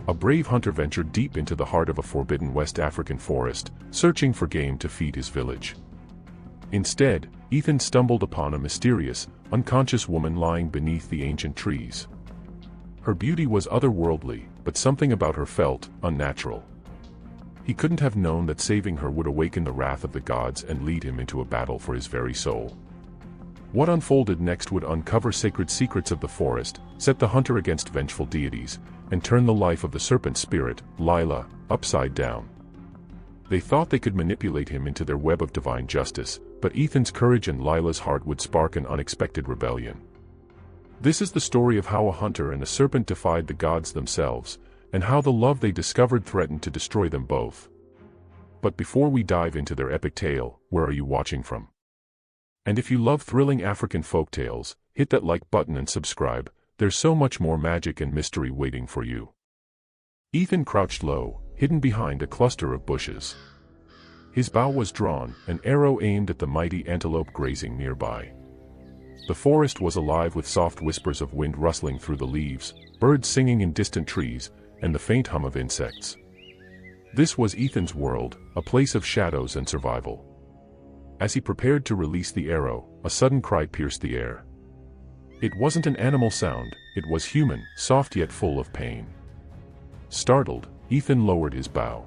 A brave hunter ventured deep into the heart of a forbidden West African forest, searching for game to feed his village. Instead, Ethan stumbled upon a mysterious, unconscious woman lying beneath the ancient trees. Her beauty was otherworldly, but something about her felt unnatural. He couldn't have known that saving her would awaken the wrath of the gods and lead him into a battle for his very soul. What unfolded next would uncover sacred secrets of the forest, set the hunter against vengeful deities, and turn the life of the serpent spirit, Lyla, upside down. They thought they could manipulate him into their web of divine justice, but Ethan's courage and Lyla's heart would spark an unexpected rebellion. This is the story of how a hunter and a serpent defied the gods themselves, and how the love they discovered threatened to destroy them both. But before we dive into their epic tale, where are you watching from? And if you love thrilling African folktales, hit that like button and subscribe. There's so much more magic and mystery waiting for you. Ethan crouched low, hidden behind a cluster of bushes. His bow was drawn, an arrow aimed at the mighty antelope grazing nearby. The forest was alive with soft whispers of wind rustling through the leaves, birds singing in distant trees, and the faint hum of insects. This was Ethan's world, a place of shadows and survival. As he prepared to release the arrow, a sudden cry pierced the air. It wasn't an animal sound, it was human, soft yet full of pain. Startled, Ethan lowered his bow.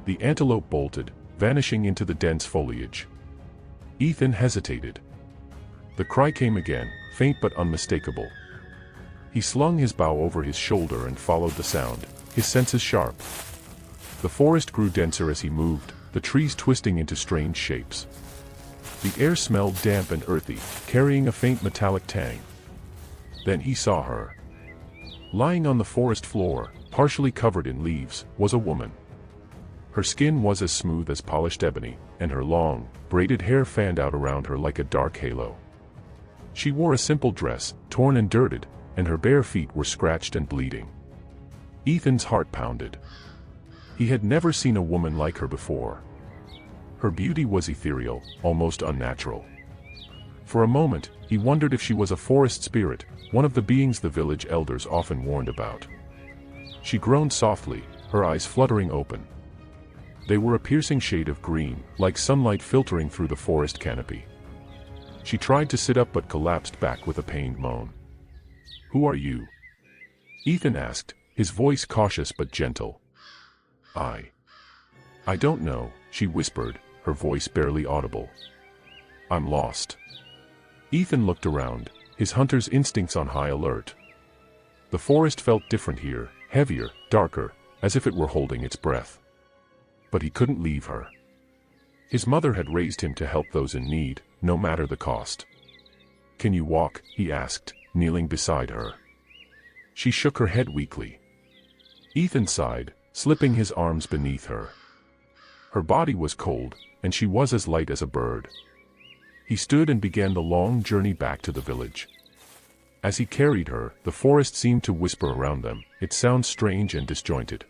The antelope bolted, vanishing into the dense foliage. Ethan hesitated. The cry came again, faint but unmistakable. He slung his bow over his shoulder and followed the sound, his senses sharp. The forest grew denser as he moved, the trees twisting into strange shapes. The air smelled damp and earthy, carrying a faint metallic tang. Then he saw her. Lying on the forest floor, partially covered in leaves, was a woman. Her skin was as smooth as polished ebony, and her long, braided hair fanned out around her like a dark halo. She wore a simple dress, torn and dirted, and her bare feet were scratched and bleeding. Ethan's heart pounded. He had never seen a woman like her before. Her beauty was ethereal, almost unnatural. For a moment, he wondered if she was a forest spirit, one of the beings the village elders often warned about. She groaned softly, her eyes fluttering open. They were a piercing shade of green, like sunlight filtering through the forest canopy. She tried to sit up but collapsed back with a pained moan. "Who are you?" Ethan asked, his voice cautious but gentle. I don't know," she whispered, her voice barely audible. "I'm lost." Ethan looked around, his hunter's instincts on high alert. The forest felt different here, heavier, darker, as if it were holding its breath. But he couldn't leave her. His mother had raised him to help those in need, no matter the cost. "Can you walk?" he asked, kneeling beside her. She shook her head weakly. Ethan sighed, slipping his arms beneath her. Her body was cold, and she was as light as a bird. He stood and began the long journey back to the village. As he carried her, the forest seemed to whisper around them, its sounds strange and disjointed.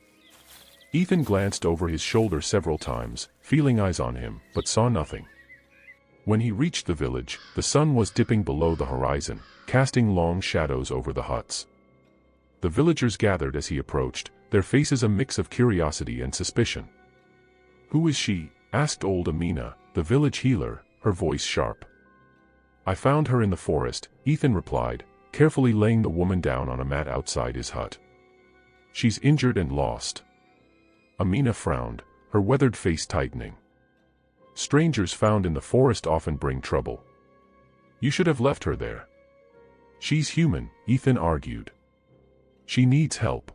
Ethan glanced over his shoulder several times, feeling eyes on him, but saw nothing. When he reached the village, the sun was dipping below the horizon, casting long shadows over the huts. The villagers gathered as he approached, their faces a mix of curiosity and suspicion. "Who is she?" asked old Amina, the village healer, her voice sharp. "I found her in the forest," Ethan replied, carefully laying the woman down on a mat outside his hut. "She's injured and lost." Amina frowned, her weathered face tightening. "Strangers found in the forest often bring trouble. You should have left her there." "She's human," Ethan argued. "She needs help."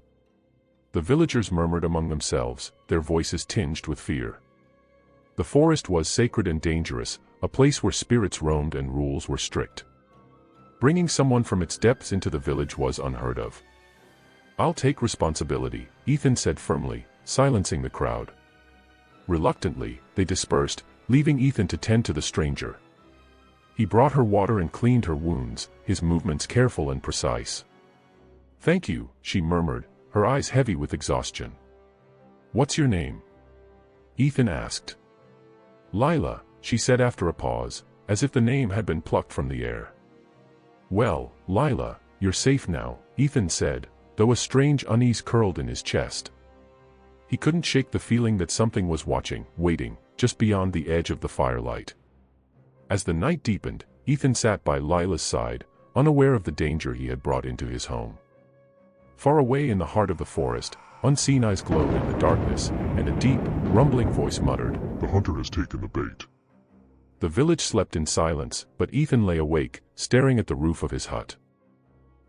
The villagers murmured among themselves, their voices tinged with fear. The forest was sacred and dangerous, a place where spirits roamed and rules were strict. Bringing someone from its depths into the village was unheard of. "I'll take responsibility," Ethan said firmly, silencing the crowd. Reluctantly, they dispersed, leaving Ethan to tend to the stranger. He brought her water and cleaned her wounds, his movements careful and precise. "Thank you," she murmured, her eyes heavy with exhaustion. "What's your name?" Ethan asked. "Lyla," she said after a pause, as if the name had been plucked from the air. "Well, Lyla, you're safe now," Ethan said, though a strange unease curled in his chest. He couldn't shake the feeling that something was watching, waiting, just beyond the edge of the firelight. As the night deepened, Ethan sat by Lyla's side, unaware of the danger he had brought into his home. Far away in the heart of the forest, unseen eyes glowed in the darkness, and a deep, rumbling voice muttered, "The hunter has taken the bait." The village slept in silence, but Ethan lay awake, staring at the roof of his hut.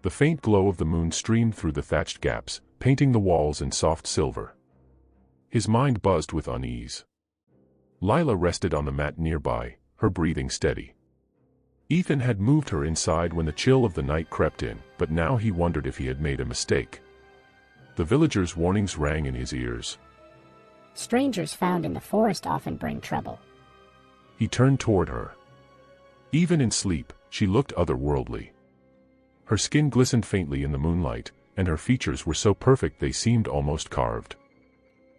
The faint glow of the moon streamed through the thatched gaps, painting the walls in soft silver. His mind buzzed with unease. Lyla rested on the mat nearby, her breathing steady. Ethan had moved her inside when the chill of the night crept in, but now he wondered if he had made a mistake. The villagers' warnings rang in his ears. Strangers found in the forest often bring trouble. He turned toward her. Even in sleep, she looked otherworldly. Her skin glistened faintly in the moonlight, and her features were so perfect they seemed almost carved.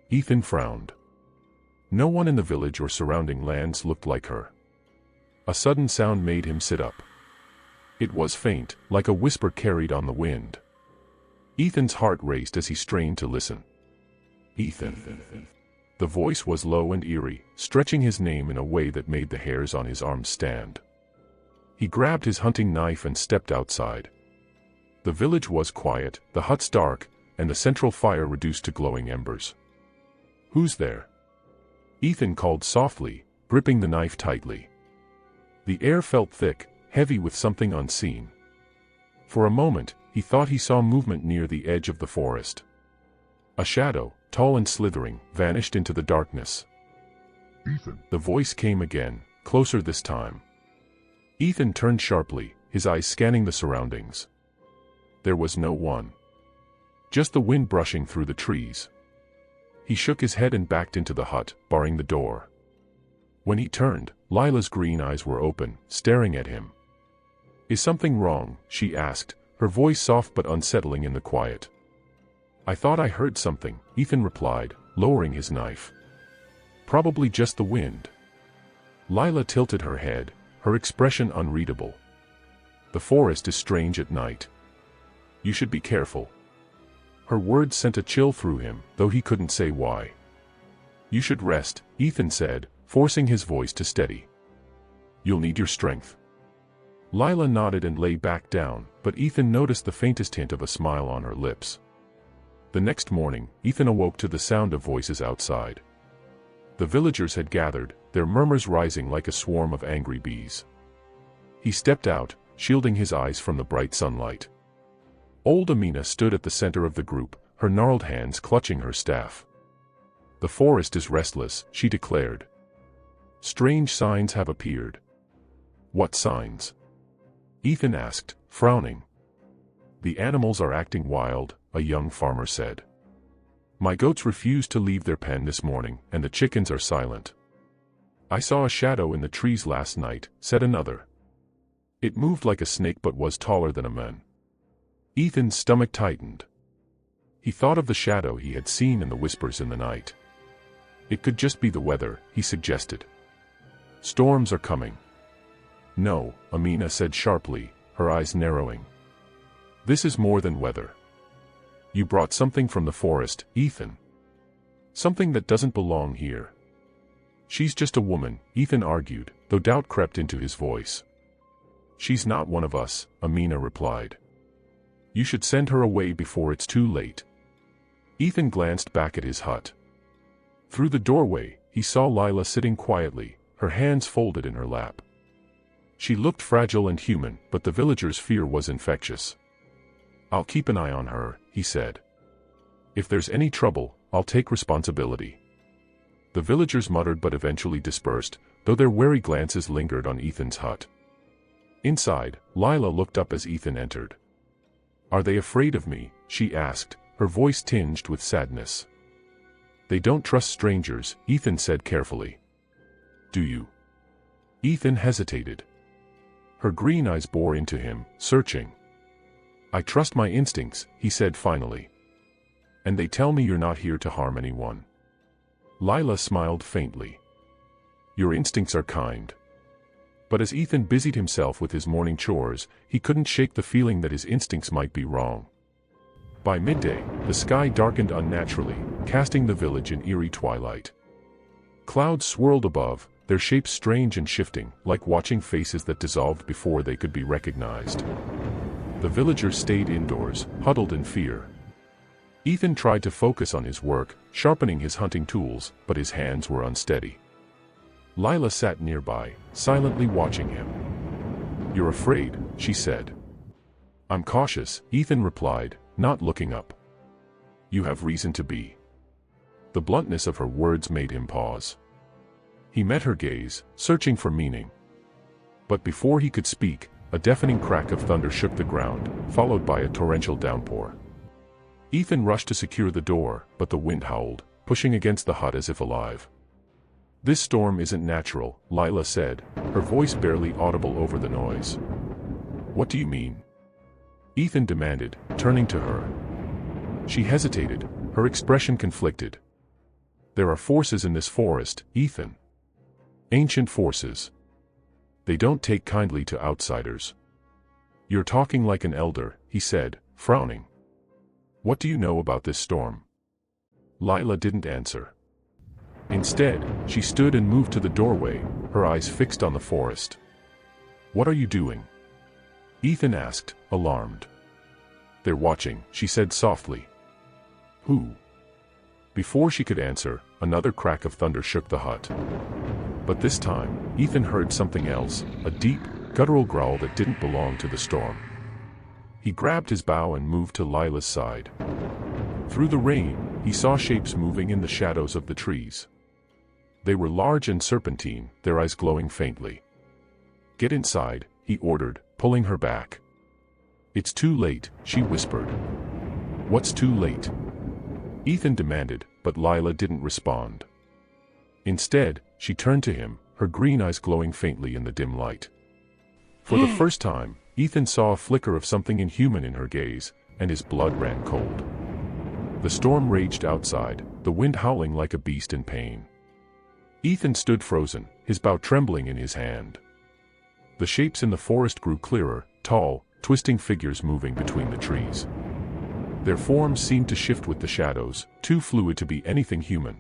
Ethan frowned. No one in the village or surrounding lands looked like her. A sudden sound made him sit up. It was faint, like a whisper carried on the wind. Ethan's heart raced as he strained to listen. "Ethan." The voice was low and eerie, stretching his name in a way that made the hairs on his arms stand. He grabbed his hunting knife and stepped outside. The village was quiet, the huts dark, and the central fire reduced to glowing embers. "Who's there?" Ethan called softly, gripping the knife tightly. The air felt thick, heavy with something unseen. For a moment, he thought he saw movement near the edge of the forest. A shadow, tall and slithering, vanished into the darkness. "Ethan." The voice came again, closer this time. Ethan turned sharply, his eyes scanning the surroundings. There was no one. Just the wind brushing through the trees. He shook his head and backed into the hut, barring the door. When he turned, Lyla's green eyes were open, staring at him. "Is something wrong?" she asked, her voice soft but unsettling in the quiet. "I thought I heard something," Ethan replied, lowering his knife. "Probably just the wind." Lyla tilted her head, her expression unreadable. "The forest is strange at night. You should be careful." Her words sent a chill through him, though he couldn't say why. "You should rest," Ethan said, forcing his voice to steady. "You'll need your strength." Lyla nodded and lay back down, but Ethan noticed the faintest hint of a smile on her lips. The next morning, Ethan awoke to the sound of voices outside. The villagers had gathered, their murmurs rising like a swarm of angry bees. He stepped out, shielding his eyes from the bright sunlight. Old Amina stood at the center of the group, her gnarled hands clutching her staff. "The forest is restless," she declared. "Strange signs have appeared." "What signs?" Ethan asked, frowning. "The animals are acting wild," a young farmer said. "My goats refused to leave their pen this morning, and the chickens are silent." "I saw a shadow in the trees last night," said another. "It moved like a snake but was taller than a man." Ethan's stomach tightened. He thought of the shadow he had seen and the whispers in the night. "It could just be the weather," he suggested. "Storms are coming." "No," Amina said sharply, her eyes narrowing. "This is more than weather. You brought something from the forest, Ethan. Something that doesn't belong here." "She's just a woman," Ethan argued, though doubt crept into his voice. "She's not one of us," Amina replied. "You should send her away before it's too late." Ethan glanced back at his hut. Through the doorway, he saw Lyla sitting quietly, her hands folded in her lap. She looked fragile and human, but the villagers' fear was infectious. "I'll keep an eye on her," he said. "If there's any trouble, I'll take responsibility." The villagers muttered but eventually dispersed, though their wary glances lingered on Ethan's hut. Inside, Lyla looked up as Ethan entered. "Are they afraid of me?" she asked, her voice tinged with sadness. "They don't trust strangers," Ethan said carefully. "Do you?" Ethan hesitated. Her green eyes bore into him, searching. "I trust my instincts," he said finally. "And they tell me you're not here to harm anyone." Lyla smiled faintly. "Your instincts are kind." But as Ethan busied himself with his morning chores, he couldn't shake the feeling that his instincts might be wrong. By midday, the sky darkened unnaturally, casting the village in eerie twilight. Clouds swirled above, their shapes strange and shifting, like watching faces that dissolved before they could be recognized. The villagers stayed indoors, huddled in fear. Ethan tried to focus on his work, sharpening his hunting tools, but his hands were unsteady. Lyla sat nearby, silently watching him. "You're afraid," she said. "I'm cautious," Ethan replied, not looking up. "You have reason to be." The bluntness of her words made him pause. He met her gaze, searching for meaning. But before he could speak, a deafening crack of thunder shook the ground, followed by a torrential downpour. Ethan rushed to secure the door, but the wind howled, pushing against the hut as if alive. "This storm isn't natural," Lyla said, her voice barely audible over the noise. "What do you mean?" Ethan demanded, turning to her. She hesitated, her expression conflicted. "There are forces in this forest, Ethan. Ancient forces. They don't take kindly to outsiders." "You're talking like an elder," he said, frowning. "What do you know about this storm?" Lyla didn't answer. Instead, she stood and moved to the doorway, her eyes fixed on the forest. "What are you doing?" Ethan asked, alarmed. "They're watching," she said softly. "Who?" Before she could answer, another crack of thunder shook the hut. But this time, Ethan heard something else, a deep, guttural growl that didn't belong to the storm. He grabbed his bow and moved to Lyla's side. Through the rain, he saw shapes moving in the shadows of the trees. They were large and serpentine, their eyes glowing faintly. "Get inside," he ordered, pulling her back. "It's too late," she whispered. "What's too late?" Ethan demanded, but Lyla didn't respond. Instead, she turned to him, her green eyes glowing faintly in the dim light. For the first time, Ethan saw a flicker of something inhuman in her gaze, and his blood ran cold. The storm raged outside, the wind howling like a beast in pain. Ethan stood frozen, his bow trembling in his hand. The shapes in the forest grew clearer, tall, twisting figures moving between the trees. Their forms seemed to shift with the shadows, too fluid to be anything human.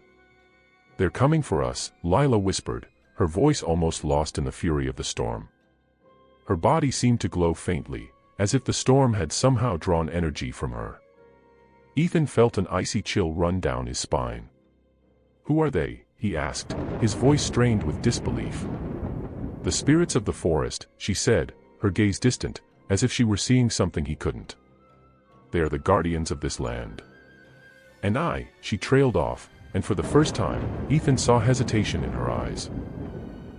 "They're coming for us," Lyla whispered, her voice almost lost in the fury of the storm. Her body seemed to glow faintly, as if the storm had somehow drawn energy from her. Ethan felt an icy chill run down his spine. "Who are they?" he asked, his voice strained with disbelief. "The spirits of the forest," she said, her gaze distant, as if she were seeing something he couldn't. "They are the guardians of this land." "And she trailed off, and for the first time, Ethan saw hesitation in her eyes.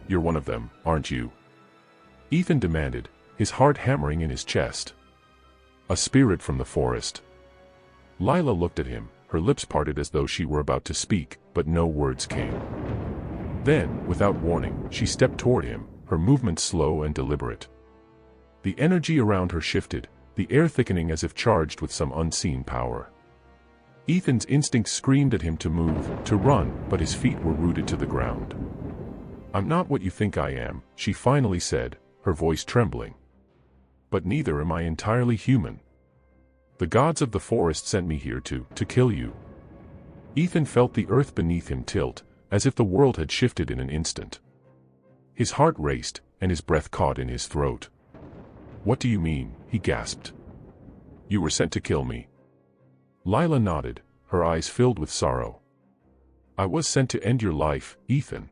"You're one of them, aren't you?" Ethan demanded, his heart hammering in his chest. "A spirit from the forest." Lyla looked at him, her lips parted as though she were about to speak, but no words came. Then, without warning, she stepped toward him, her movements slow and deliberate. The energy around her shifted, the air thickening as if charged with some unseen power. Ethan's instincts screamed at him to move, to run, but his feet were rooted to the ground. "I'm not what you think I am," she finally said, her voice trembling. "But neither am I entirely human. The gods of the forest sent me here to kill you." Ethan felt the earth beneath him tilt, as if the world had shifted in an instant. His heart raced, and his breath caught in his throat. "What do you mean?" he gasped. "You were sent to kill me." Lyla nodded, her eyes filled with sorrow. "I was sent to end your life, Ethan.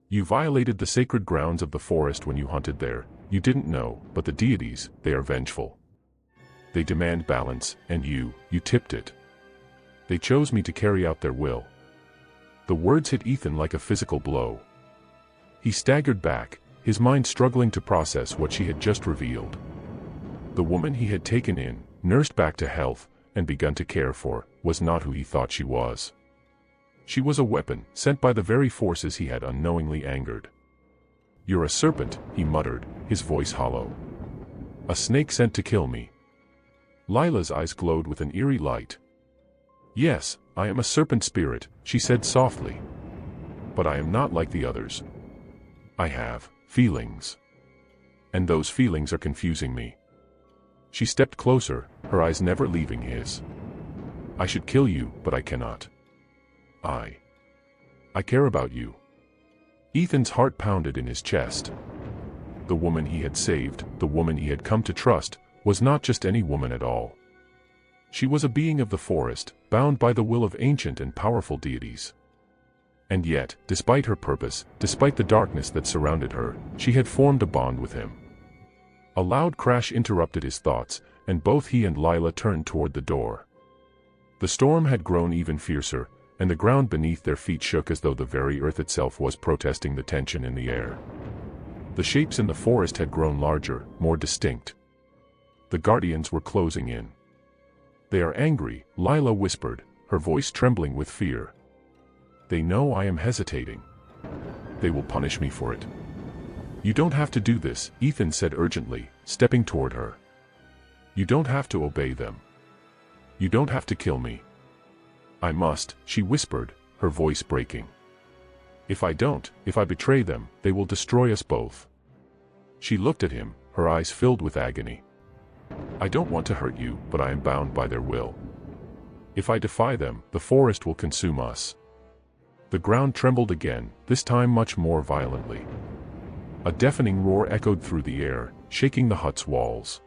You violated the sacred grounds of the forest when you hunted there. You didn't know, but the deities, they are vengeful. They demand balance, and you tipped it. They chose me to carry out their will." The words hit Ethan like a physical blow. He staggered back, his mind struggling to process what she had just revealed. The woman he had taken in, nursed back to health, and begun to care for, was not who he thought she was. She was a weapon, sent by the very forces he had unknowingly angered. "You're a serpent," he muttered, his voice hollow. "A snake sent to kill me." Lyla's eyes glowed with an eerie light. "Yes, I am a serpent spirit," she said softly. "But I am not like the others. I have feelings. And those feelings are confusing me." She stepped closer, her eyes never leaving his. I should kill you, but I cannot. I care about you. Ethan's heart pounded in his chest. The woman he had saved, the woman he had come to trust, was not just any woman at all. She was a being of the forest, bound by the will of ancient and powerful deities. And yet, despite her purpose, despite the darkness that surrounded her, she had formed a bond with him. A loud crash interrupted his thoughts, and both he and Lyla turned toward the door. The storm had grown even fiercer, and the ground beneath their feet shook as though the very earth itself was protesting the tension in the air. The shapes in the forest had grown larger, more distinct. The guardians were closing in. They are angry, Lyla whispered, her voice trembling with fear. They know I am hesitating. They will punish me for it. You don't have to do this, Ethan said urgently, stepping toward her. You don't have to obey them. You don't have to kill me. I must, she whispered, her voice breaking. If I don't, if I betray them, they will destroy us both. She looked at him, her eyes filled with agony. I don't want to hurt you, but I am bound by their will. If I defy them, the forest will consume us. The ground trembled again, this time much more violently. A deafening roar echoed through the air, shaking the hut's walls.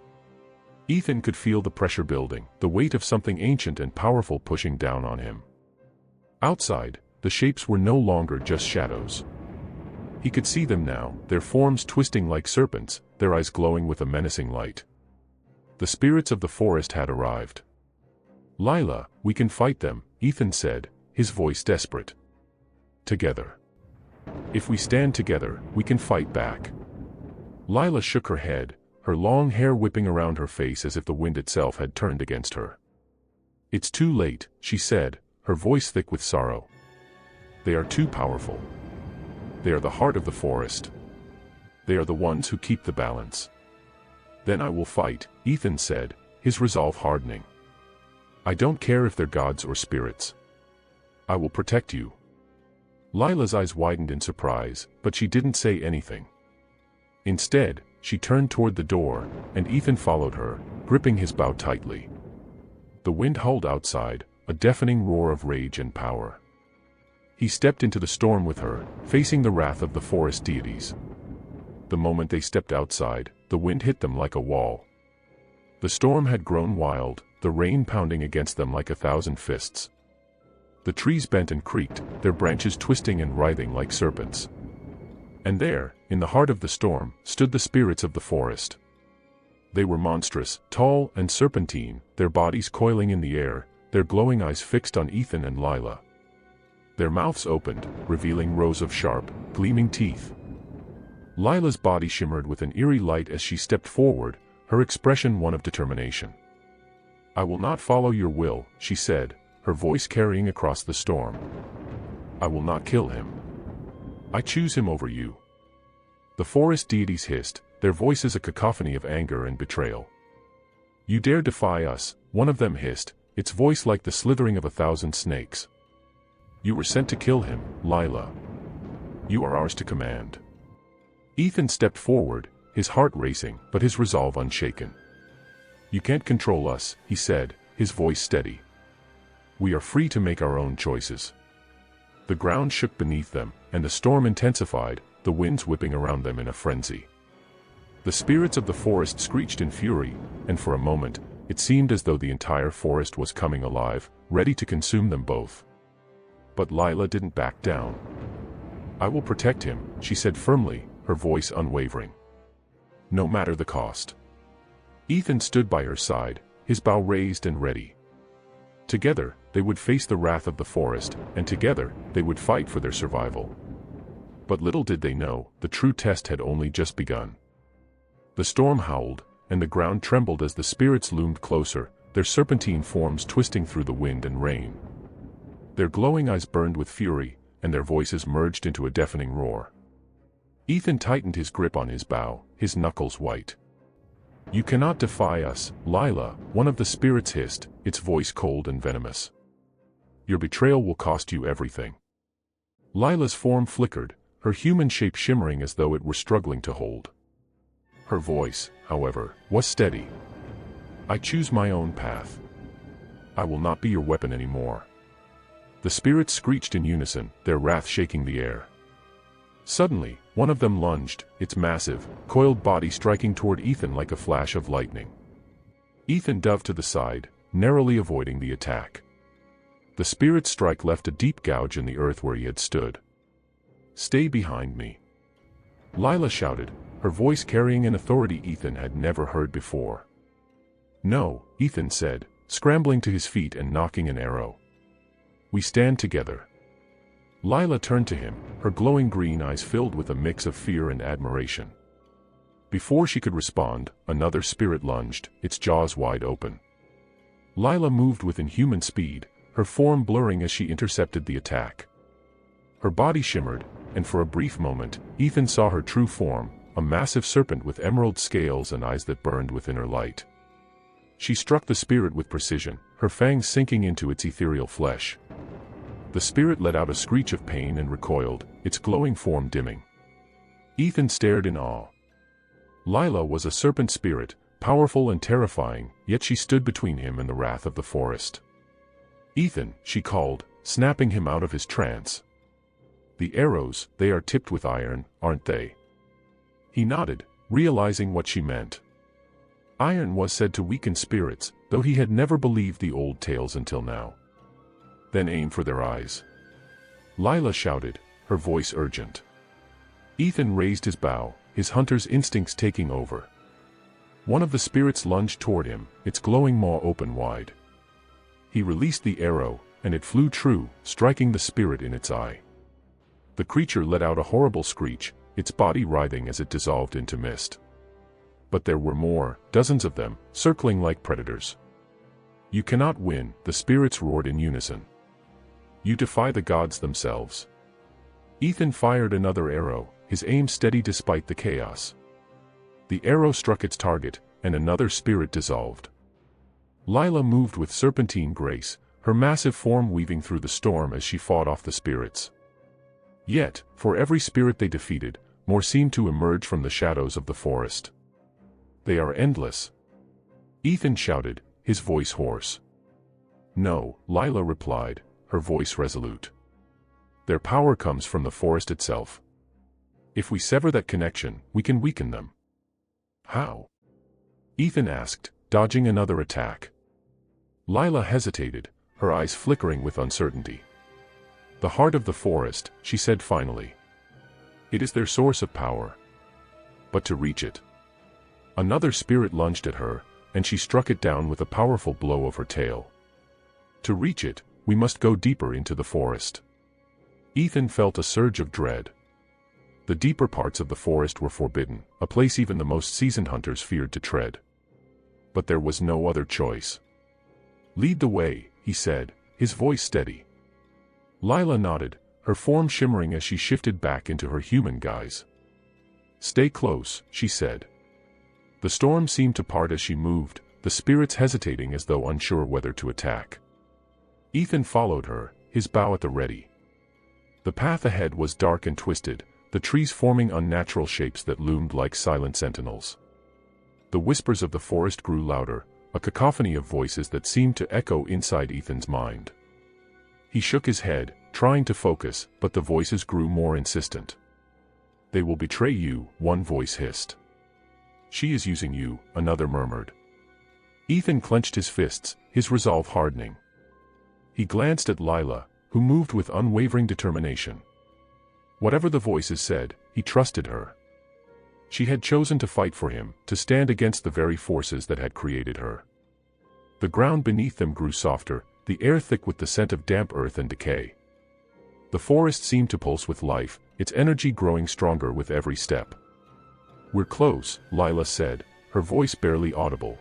Ethan could feel the pressure building, the weight of something ancient and powerful pushing down on him. Outside, the shapes were no longer just shadows. He could see them now, their forms twisting like serpents, their eyes glowing with a menacing light. The spirits of the forest had arrived. Lyla, we can fight them, Ethan said, his voice desperate. Together. If we stand together, we can fight back. Lyla shook her head, her long hair whipping around her face as if the wind itself had turned against her. It's too late, she said, her voice thick with sorrow. They are too powerful. They are the heart of the forest. They are the ones who keep the balance. Then I will fight, Ethan said, his resolve hardening. I don't care if they're gods or spirits. I will protect you. Lyla's eyes widened in surprise, but she didn't say anything. Instead, she turned toward the door, and Ethan followed her, gripping his bow tightly. The wind howled outside, a deafening roar of rage and power. He stepped into the storm with her, facing the wrath of the forest deities. The moment they stepped outside, the wind hit them like a wall. The storm had grown wild, the rain pounding against them like 1,000 fists. The trees bent and creaked, their branches twisting and writhing like serpents. And there, in the heart of the storm, stood the spirits of the forest. They were monstrous, tall and serpentine, their bodies coiling in the air, their glowing eyes fixed on Ethan and Lyla. Their mouths opened, revealing rows of sharp, gleaming teeth. Lyla's body shimmered with an eerie light as she stepped forward, her expression one of determination. I will not follow your will, she said, her voice carrying across the storm. I will not kill him. I choose him over you. The forest deities hissed, their voices a cacophony of anger and betrayal. You dare defy us, one of them hissed, its voice like the slithering of 1,000 snakes. You were sent to kill him, Lyla. You are ours to command. Ethan stepped forward, his heart racing, but his resolve unshaken. You can't control us, he said, his voice steady. We are free to make our own choices. The ground shook beneath them, and the storm intensified, the winds whipping around them in a frenzy. The spirits of the forest screeched in fury, and for a moment, it seemed as though the entire forest was coming alive, ready to consume them both. But Lyla didn't back down. I will protect him, she said firmly, her voice unwavering. No matter the cost. Ethan stood by her side, his bow raised and ready. Together, they would face the wrath of the forest, and together, they would fight for their survival. But little did they know, the true test had only just begun. The storm howled, and the ground trembled as the spirits loomed closer, their serpentine forms twisting through the wind and rain. Their glowing eyes burned with fury, and their voices merged into a deafening roar. Ethan tightened his grip on his bow, his knuckles white. You cannot defy us, Lyla, one of the spirits hissed, its voice cold and venomous. Your betrayal will cost you everything. Lyla's form flickered, her human shape shimmering as though it were struggling to hold. Her voice, however, was steady. I choose my own path. I will not be your weapon anymore." The spirits screeched in unison, their wrath shaking the air. Suddenly, one of them lunged, its massive, coiled body striking toward Ethan like a flash of lightning. Ethan dove to the side, narrowly avoiding the attack. The spirit's strike left a deep gouge in the earth where he had stood. "Stay behind me," Lyla shouted, her voice carrying an authority Ethan had never heard before. "No," Ethan said, scrambling to his feet and knocking an arrow. "We stand together." Lyla turned to him, her glowing green eyes filled with a mix of fear and admiration. Before she could respond, another spirit lunged, its jaws wide open. Lyla moved with inhuman speed, her form blurring as she intercepted the attack. Her body shimmered, and for a brief moment, Ethan saw her true form, a massive serpent with emerald scales and eyes that burned with inner light. She struck the spirit with precision, her fangs sinking into its ethereal flesh. The spirit let out a screech of pain and recoiled, its glowing form dimming. Ethan stared in awe. Lyla was a serpent spirit, powerful and terrifying, yet she stood between him and the wrath of the forest. "Ethan," she called, snapping him out of his trance. "The arrows, they are tipped with iron, aren't they?" He nodded, realizing what she meant. Iron was said to weaken spirits, though he had never believed the old tales until now. "Then aim for their eyes," Lyla shouted, her voice urgent. Ethan raised his bow, his hunter's instincts taking over. One of the spirits lunged toward him, its glowing maw open wide. He released the arrow, and it flew true, striking the spirit in its eye. The creature let out a horrible screech, its body writhing as it dissolved into mist. But there were more, dozens of them, circling like predators. "You cannot win," the spirits roared in unison. "You defy the gods themselves." Ethan fired another arrow, his aim steady despite the chaos. The arrow struck its target, and another spirit dissolved. Lyla moved with serpentine grace, her massive form weaving through the storm as she fought off the spirits. Yet, for every spirit they defeated, more seemed to emerge from the shadows of the forest. "They are endless," Ethan shouted, his voice hoarse. "No," Lyla replied, her voice resolute. "Their power comes from the forest itself. If we sever that connection, we can weaken them." "How?" Ethan asked, dodging another attack. Lyla hesitated, her eyes flickering with uncertainty. "The heart of the forest," she said finally. "It is their source of power. But to reach it..." Another spirit lunged at her, and she struck it down with a powerful blow of her tail. "To reach it, we must go deeper into the forest." Ethan felt a surge of dread. The deeper parts of the forest were forbidden, a place even the most seasoned hunters feared to tread. But there was no other choice. "Lead the way," he said, his voice steady. Lyla nodded, her form shimmering as she shifted back into her human guise. "Stay close," she said. The storm seemed to part as she moved, the spirits hesitating as though unsure whether to attack. Ethan followed her, his bow at the ready. The path ahead was dark and twisted, the trees forming unnatural shapes that loomed like silent sentinels. The whispers of the forest grew louder, a cacophony of voices that seemed to echo inside Ethan's mind. He shook his head, trying to focus, but the voices grew more insistent. "They will betray you," one voice hissed. "She is using you," another murmured. Ethan clenched his fists, his resolve hardening. He glanced at Lyla, who moved with unwavering determination. Whatever the voices said, he trusted her. She had chosen to fight for him, to stand against the very forces that had created her. The ground beneath them grew softer, the air thick with the scent of damp earth and decay. The forest seemed to pulse with life, its energy growing stronger with every step. "We're close," Lyla said, her voice barely audible.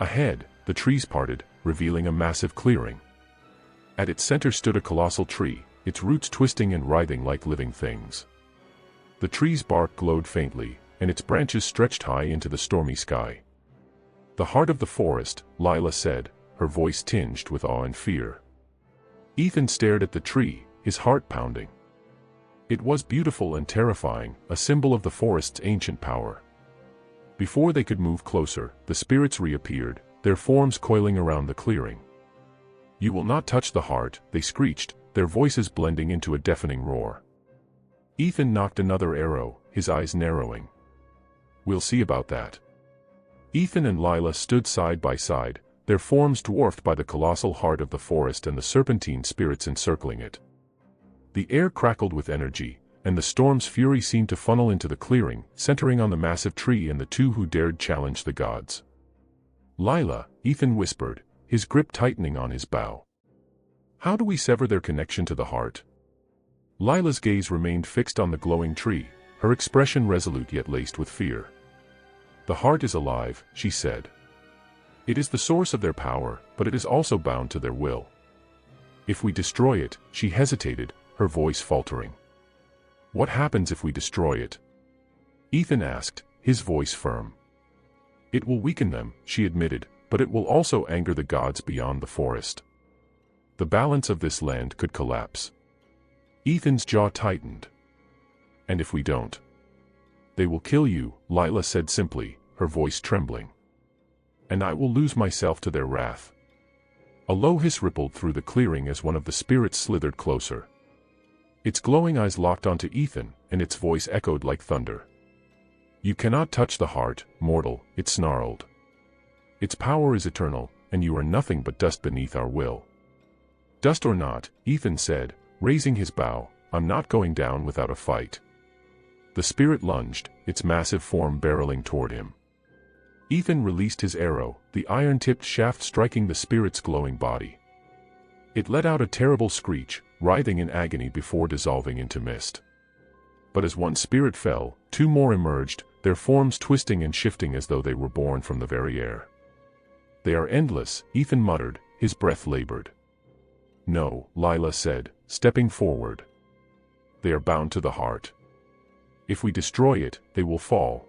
Ahead, the trees parted, revealing a massive clearing. At its center stood a colossal tree, its roots twisting and writhing like living things. The tree's bark glowed faintly, and its branches stretched high into the stormy sky. "The heart of the forest," Lyla said, her voice tinged with awe and fear. Ethan stared at the tree, his heart pounding. It was beautiful and terrifying, a symbol of the forest's ancient power. Before they could move closer, the spirits reappeared, their forms coiling around the clearing. "You will not touch the heart," they screeched, their voices blending into a deafening roar. Ethan knocked another arrow, his eyes narrowing. "We'll see about that." Ethan and Lyla stood side by side, their forms dwarfed by the colossal heart of the forest and the serpentine spirits encircling it. The air crackled with energy, and the storm's fury seemed to funnel into the clearing, centering on the massive tree and the two who dared challenge the gods. "Lyla," Ethan whispered, his grip tightening on his bow. "How do we sever their connection to the heart?" Lyla's gaze remained fixed on the glowing tree, her expression resolute yet laced with fear. "The heart is alive," she said. "It is the source of their power, but it is also bound to their will. If we destroy it," she hesitated, her voice faltering. "What happens if we destroy it?" Ethan asked, his voice firm. "It will weaken them," she admitted, "but it will also anger the gods beyond the forest. The balance of this land could collapse." Ethan's jaw tightened. "And if we don't?" "They will kill you," Lyla said simply, her voice trembling. "And I will lose myself to their wrath." A low hiss rippled through the clearing as one of the spirits slithered closer. Its glowing eyes locked onto Ethan, and its voice echoed like thunder. "You cannot touch the heart, mortal," it snarled. "Its power is eternal, and you are nothing but dust beneath our will." "Dust or not," Ethan said, raising his bow, "I'm not going down without a fight." The spirit lunged, its massive form barreling toward him. Ethan released his arrow, the iron-tipped shaft striking the spirit's glowing body. It let out a terrible screech, writhing in agony before dissolving into mist. But as one spirit fell, two more emerged, their forms twisting and shifting as though they were born from the very air. "They are endless," Ethan muttered, his breath labored. "No," Lyla said, stepping forward. "They are bound to the heart. If we destroy it, they will fall."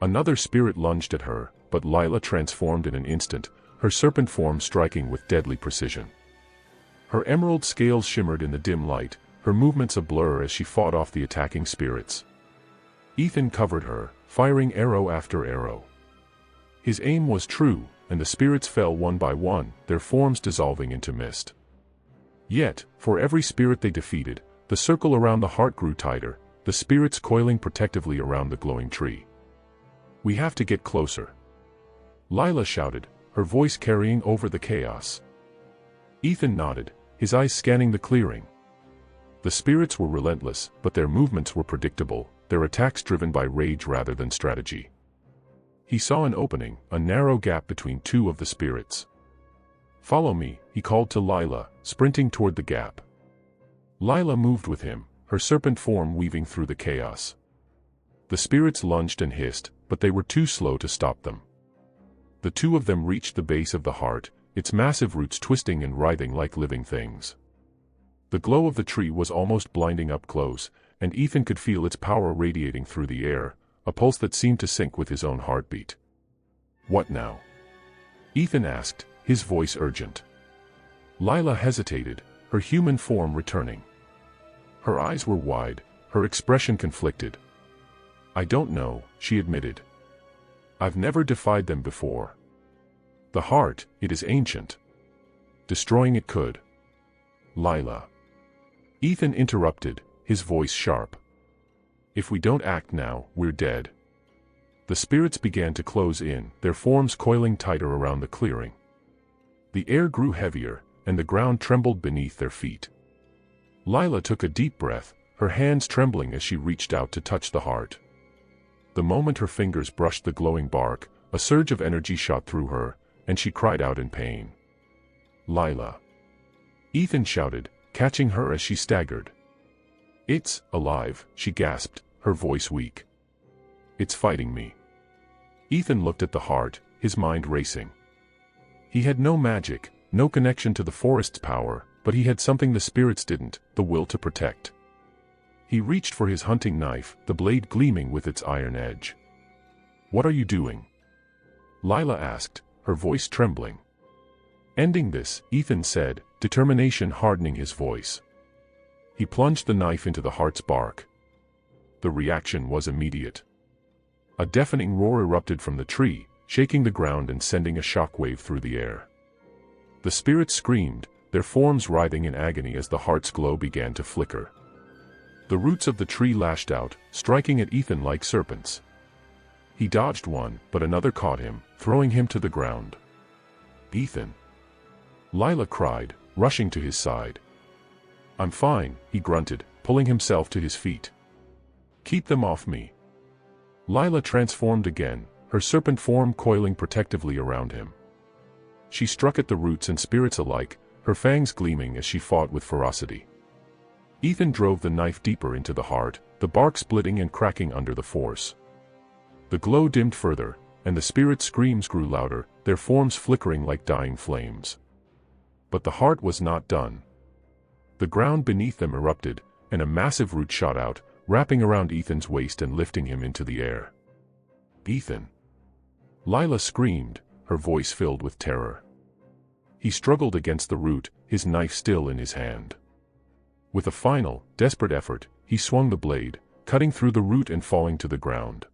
Another spirit lunged at her, but Lyla transformed in an instant, her serpent form striking with deadly precision. Her emerald scales shimmered in the dim light, her movements a blur as she fought off the attacking spirits. Ethan covered her, firing arrow after arrow. His aim was true, and the spirits fell one by one, their forms dissolving into mist. Yet, for every spirit they defeated, the circle around the heart grew tighter, the spirits coiling protectively around the glowing tree. "We have to get closer," Lyla shouted, her voice carrying over the chaos. Ethan nodded, his eyes scanning the clearing. The spirits were relentless, but their movements were predictable, their attacks driven by rage rather than strategy. He saw an opening, a narrow gap between two of the spirits. "Follow me," he called to Lyla, sprinting toward the gap. Lyla moved with him, her serpent form weaving through the chaos. The spirits lunged and hissed, but they were too slow to stop them. The two of them reached the base of the heart, its massive roots twisting and writhing like living things. The glow of the tree was almost blinding up close, and Ethan could feel its power radiating through the air, a pulse that seemed to sync with his own heartbeat. "What now?" Ethan asked, his voice urgent. Lyla hesitated, her human form returning. Her eyes were wide, her expression conflicted. "I don't know," she admitted. "I've never defied them before. The heart, it is ancient. Destroying it could." "Lyla." Ethan interrupted, his voice sharp. "If we don't act now, we're dead." The spirits began to close in, their forms coiling tighter around the clearing. The air grew heavier, and the ground trembled beneath their feet. Lyla took a deep breath, her hands trembling as she reached out to touch the heart. The moment her fingers brushed the glowing bark, a surge of energy shot through her, and she cried out in pain. "Lyla!" Ethan shouted, catching her as she staggered. "It's alive," she gasped, her voice weak. "It's fighting me." Ethan looked at the heart, his mind racing. He had no magic, no connection to the forest's power, but he had something the spirits didn't, the will to protect. He reached for his hunting knife, the blade gleaming with its iron edge. "What are you doing?" Lyla asked, her voice trembling. "Ending this," Ethan said, determination hardening his voice. He plunged the knife into the heart's bark. The reaction was immediate. A deafening roar erupted from the tree, shaking the ground and sending a shockwave through the air. The spirits screamed, their forms writhing in agony as the heart's glow began to flicker. The roots of the tree lashed out, striking at Ethan like serpents. He dodged one, but another caught him, throwing him to the ground. "Ethan!" Lyla cried, rushing to his side. "I'm fine," he grunted, pulling himself to his feet. "Keep them off me." Lyla transformed again, her serpent form coiling protectively around him. She struck at the roots and spirits alike, her fangs gleaming as she fought with ferocity. Ethan drove the knife deeper into the heart, the bark splitting and cracking under the force. The glow dimmed further, and the spirits' screams grew louder, their forms flickering like dying flames. But the heart was not done. The ground beneath them erupted, and a massive root shot out, wrapping around Ethan's waist and lifting him into the air. "Ethan!" Lyla screamed, her voice filled with terror. He struggled against the root, his knife still in his hand. With a final, desperate effort, he swung the blade, cutting through the root and falling to the ground.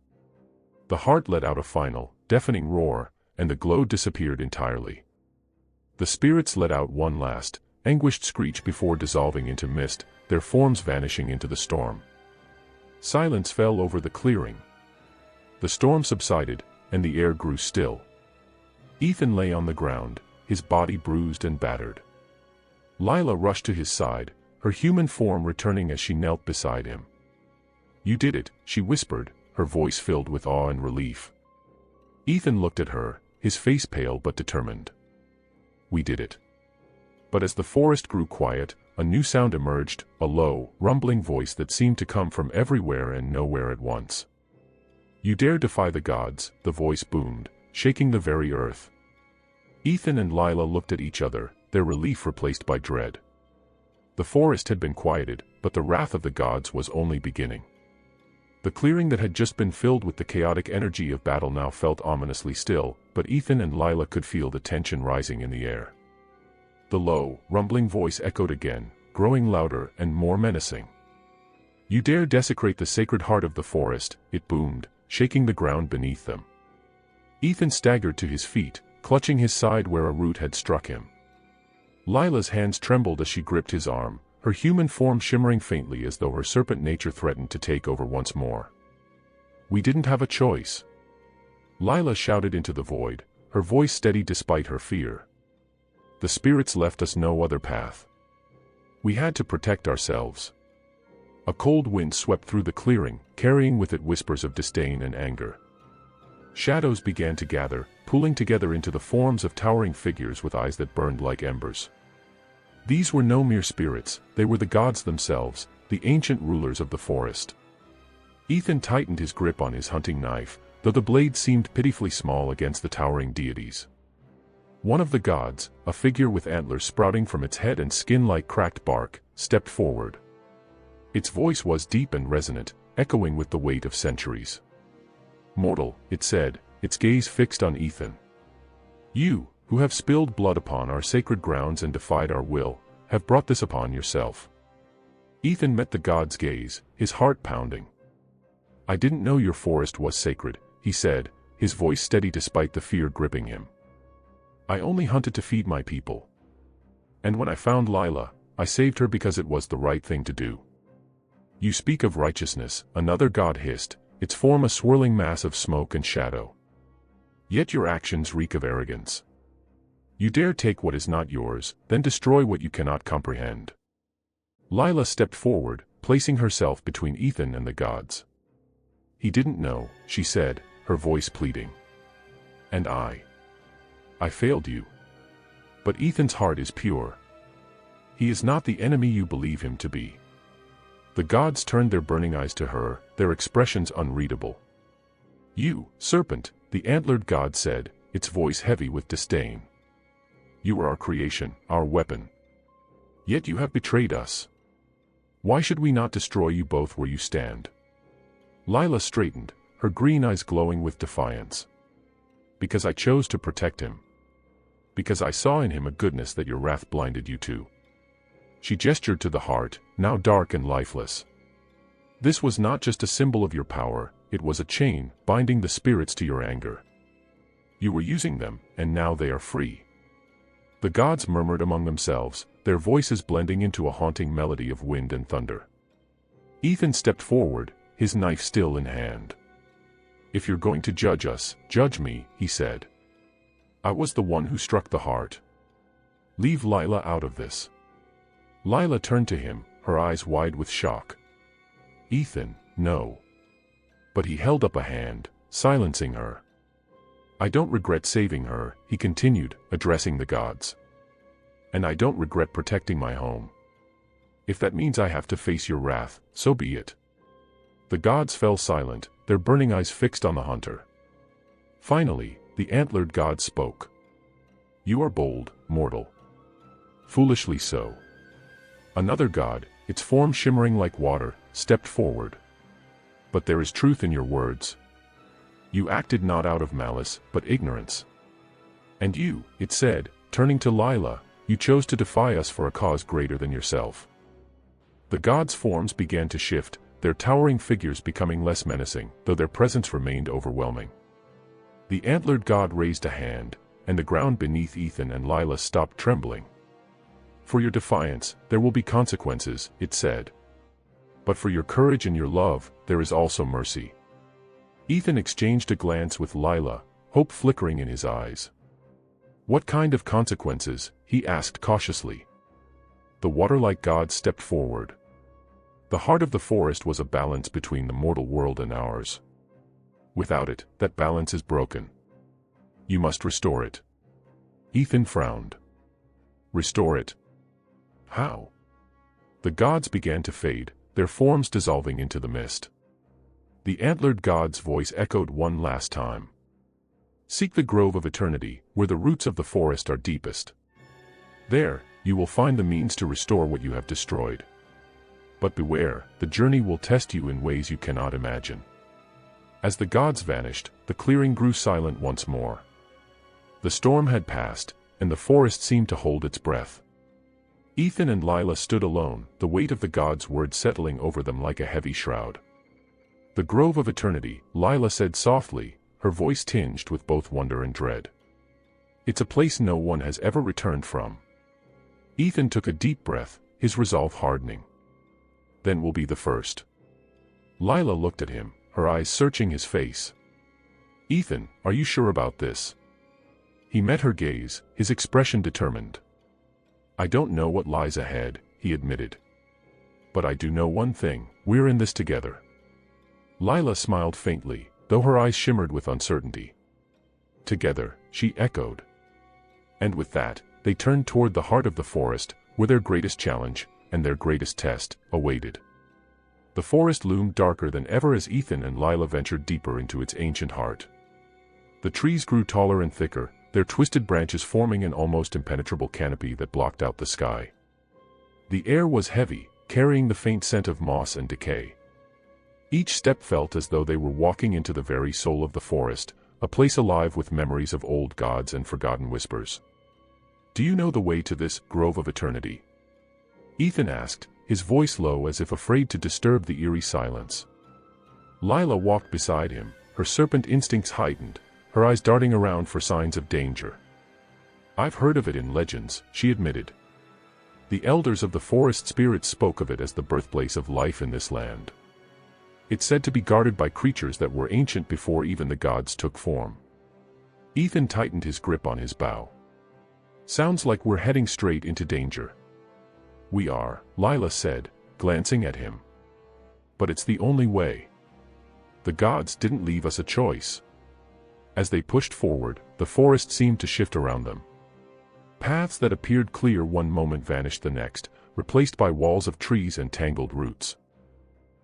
The heart let out a final, deafening roar, and the glow disappeared entirely. The spirits let out one last, anguished screech before dissolving into mist, their forms vanishing into the storm. Silence fell over the clearing. The storm subsided, and the air grew still. Ethan lay on the ground, his body bruised and battered. Lyla rushed to his side, her human form returning as she knelt beside him. "You did it," she whispered, her voice filled with awe and relief. Ethan looked at her, his face pale but determined. "We did it." But as the forest grew quiet, a new sound emerged, a low, rumbling voice that seemed to come from everywhere and nowhere at once. "You dare defy the gods," the voice boomed, shaking the very earth. Ethan and Lyla looked at each other, their relief replaced by dread. The forest had been quieted, but the wrath of the gods was only beginning. The clearing that had just been filled with the chaotic energy of battle now felt ominously still, but Ethan and Lyla could feel the tension rising in the air. The low, rumbling voice echoed again, growing louder and more menacing. "You dare desecrate the sacred heart of the forest," it boomed, shaking the ground beneath them. Ethan staggered to his feet, clutching his side where a root had struck him. Lyla's hands trembled as she gripped his arm, her human form shimmering faintly as though her serpent nature threatened to take over once more. "We didn't have a choice," Lyla shouted into the void, her voice steady despite her fear. "The spirits left us no other path. We had to protect ourselves." A cold wind swept through the clearing, carrying with it whispers of disdain and anger. Shadows began to gather, pooling together into the forms of towering figures with eyes that burned like embers. These were no mere spirits, they were the gods themselves, the ancient rulers of the forest. Ethan tightened his grip on his hunting knife, though the blade seemed pitifully small against the towering deities. One of the gods, a figure with antlers sprouting from its head and skin like cracked bark, stepped forward. Its voice was deep and resonant, echoing with the weight of centuries. "Mortal," it said, its gaze fixed on Ethan. "You, who have spilled blood upon our sacred grounds and defied our will, have brought this upon yourself." Ethan met the god's gaze, his heart pounding. "I didn't know your forest was sacred," he said, his voice steady despite the fear gripping him. "I only hunted to feed my people. And when I found Lyla, I saved her because it was the right thing to do." "You speak of righteousness," another god hissed, its form a swirling mass of smoke and shadow. "Yet your actions reek of arrogance. You dare take what is not yours, then destroy what you cannot comprehend." Lyla stepped forward, placing herself between Ethan and the gods. "He didn't know," she said, her voice pleading. "And I failed you. But Ethan's heart is pure. He is not the enemy you believe him to be." The gods turned their burning eyes to her, their expressions unreadable. "You, serpent," the antlered god said, its voice heavy with disdain. "You are our creation, our weapon. Yet you have betrayed us. Why should we not destroy you both where you stand?" Lyla straightened, her green eyes glowing with defiance. "Because I chose to protect him. Because I saw in him a goodness that your wrath blinded you to." She gestured to the heart, now dark and lifeless. "This was not just a symbol of your power, it was a chain, binding the spirits to your anger. You were using them, and now they are free." The gods murmured among themselves, their voices blending into a haunting melody of wind and thunder. Ethan stepped forward, his knife still in hand. "If you're going to judge us, judge me," he said. "I was the one who struck the heart. Leave Lyla out of this." Lyla turned to him, her eyes wide with shock. "Ethan, no." But he held up a hand, silencing her. "I don't regret saving her," he continued, addressing the gods. "And I don't regret protecting my home. If that means I have to face your wrath, so be it." The gods fell silent, their burning eyes fixed on the hunter. Finally, the antlered god spoke. "You are bold, mortal. Foolishly so." Another god, its form shimmering like water, stepped forward. "But there is truth in your words. You acted not out of malice, but ignorance. And you," it said, turning to Lyla, "you chose to defy us for a cause greater than yourself." The gods' forms began to shift, their towering figures becoming less menacing, though their presence remained overwhelming. The antlered god raised a hand, and the ground beneath Ethan and Lyla stopped trembling. "For your defiance, there will be consequences," it said. "But for your courage and your love, there is also mercy." Ethan exchanged a glance with Lyla, hope flickering in his eyes. "What kind of consequences?" he asked cautiously. The water-like god stepped forward. "The heart of the forest was a balance between the mortal world and ours. Without it, that balance is broken. You must restore it." Ethan frowned. "Restore it? How?" The gods began to fade, their forms dissolving into the mist. The antlered god's voice echoed one last time. "Seek the grove of eternity, where the roots of the forest are deepest. There, you will find the means to restore what you have destroyed. But beware, the journey will test you in ways you cannot imagine." As the gods vanished, the clearing grew silent once more. The storm had passed, and the forest seemed to hold its breath. Ethan and Lyla stood alone, the weight of the gods' words settling over them like a heavy shroud. "The grove of eternity," Lyla said softly, her voice tinged with both wonder and dread. "It's a place no one has ever returned from." Ethan took a deep breath, his resolve hardening. "Then we'll be the first." Lyla looked at him, her eyes searching his face. "Ethan, are you sure about this?" He met her gaze, his expression determined. "I don't know what lies ahead," he admitted. "But I do know one thing, we're in this together." Lyla smiled faintly, though her eyes shimmered with uncertainty. "Together," she echoed. And with that, they turned toward the heart of the forest, where their greatest challenge, and their greatest test, awaited. The forest loomed darker than ever as Ethan and Lyla ventured deeper into its ancient heart. The trees grew taller and thicker, their twisted branches forming an almost impenetrable canopy that blocked out the sky. The air was heavy, carrying the faint scent of moss and decay. Each step felt as though they were walking into the very soul of the forest, a place alive with memories of old gods and forgotten whispers. "Do you know the way to this grove of eternity?" Ethan asked, his voice low as if afraid to disturb the eerie silence. Lyla walked beside him, her serpent instincts heightened, her eyes darting around for signs of danger. "I've heard of it in legends," she admitted. "The elders of the forest spirits spoke of it as the birthplace of life in this land. It's said to be guarded by creatures that were ancient before even the gods took form." Ethan tightened his grip on his bow. "Sounds like we're heading straight into danger." "We are," Lyla said, glancing at him. "But it's the only way. The gods didn't leave us a choice." As they pushed forward, the forest seemed to shift around them. Paths that appeared clear one moment vanished the next, replaced by walls of trees and tangled roots.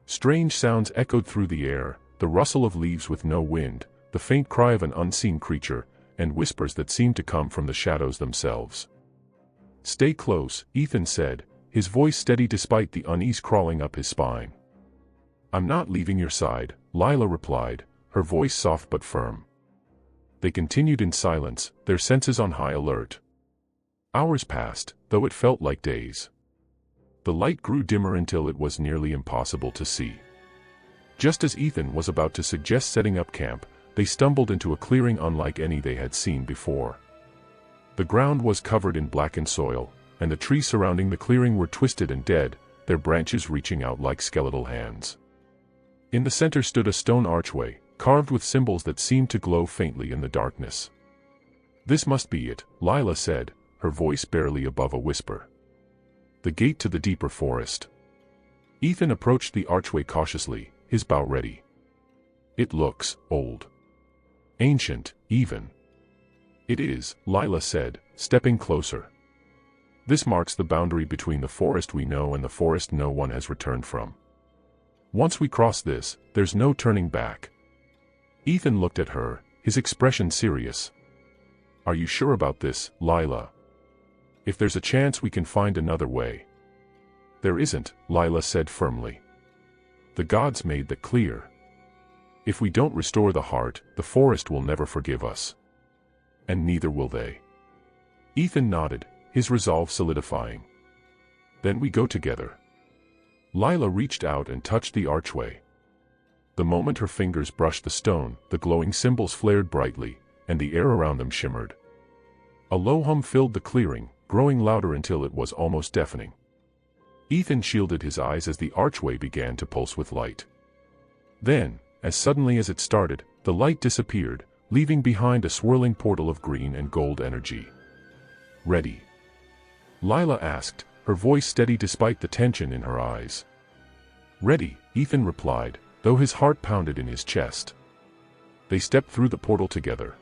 Strange sounds echoed through the air, the rustle of leaves with no wind, the faint cry of an unseen creature, and whispers that seemed to come from the shadows themselves. "Stay close," Ethan said, his voice steady despite the unease crawling up his spine. "I'm not leaving your side," Lyla replied, her voice soft but firm. They continued in silence, their senses on high alert. Hours passed, though it felt like days. The light grew dimmer until it was nearly impossible to see. Just as Ethan was about to suggest setting up camp, they stumbled into a clearing unlike any they had seen before. The ground was covered in blackened soil, and the trees surrounding the clearing were twisted and dead, their branches reaching out like skeletal hands. In the center stood a stone archway, carved with symbols that seemed to glow faintly in the darkness. "This must be it," Lyla said, her voice barely above a whisper. "The gate to the deeper forest." Ethan approached the archway cautiously, his bow ready. "It looks old. Ancient, even." "It is," Lyla said, stepping closer. "This marks the boundary between the forest we know and the forest no one has returned from. Once we cross this, there's no turning back." Ethan looked at her, his expression serious. "Are you sure about this, Lyla? If there's a chance we can find another way." "There isn't," Lyla said firmly. "The gods made that clear. If we don't restore the heart, the forest will never forgive us. And neither will they." Ethan nodded, his resolve solidifying. "Then we go together." Lyla reached out and touched the archway. The moment her fingers brushed the stone, the glowing symbols flared brightly, and the air around them shimmered. A low hum filled the clearing, growing louder until it was almost deafening. Ethan shielded his eyes as the archway began to pulse with light. Then, as suddenly as it started, the light disappeared, leaving behind a swirling portal of green and gold energy. "Ready?" Lyla asked, her voice steady despite the tension in her eyes. "Ready," Ethan replied, though his heart pounded in his chest. They stepped through the portal together.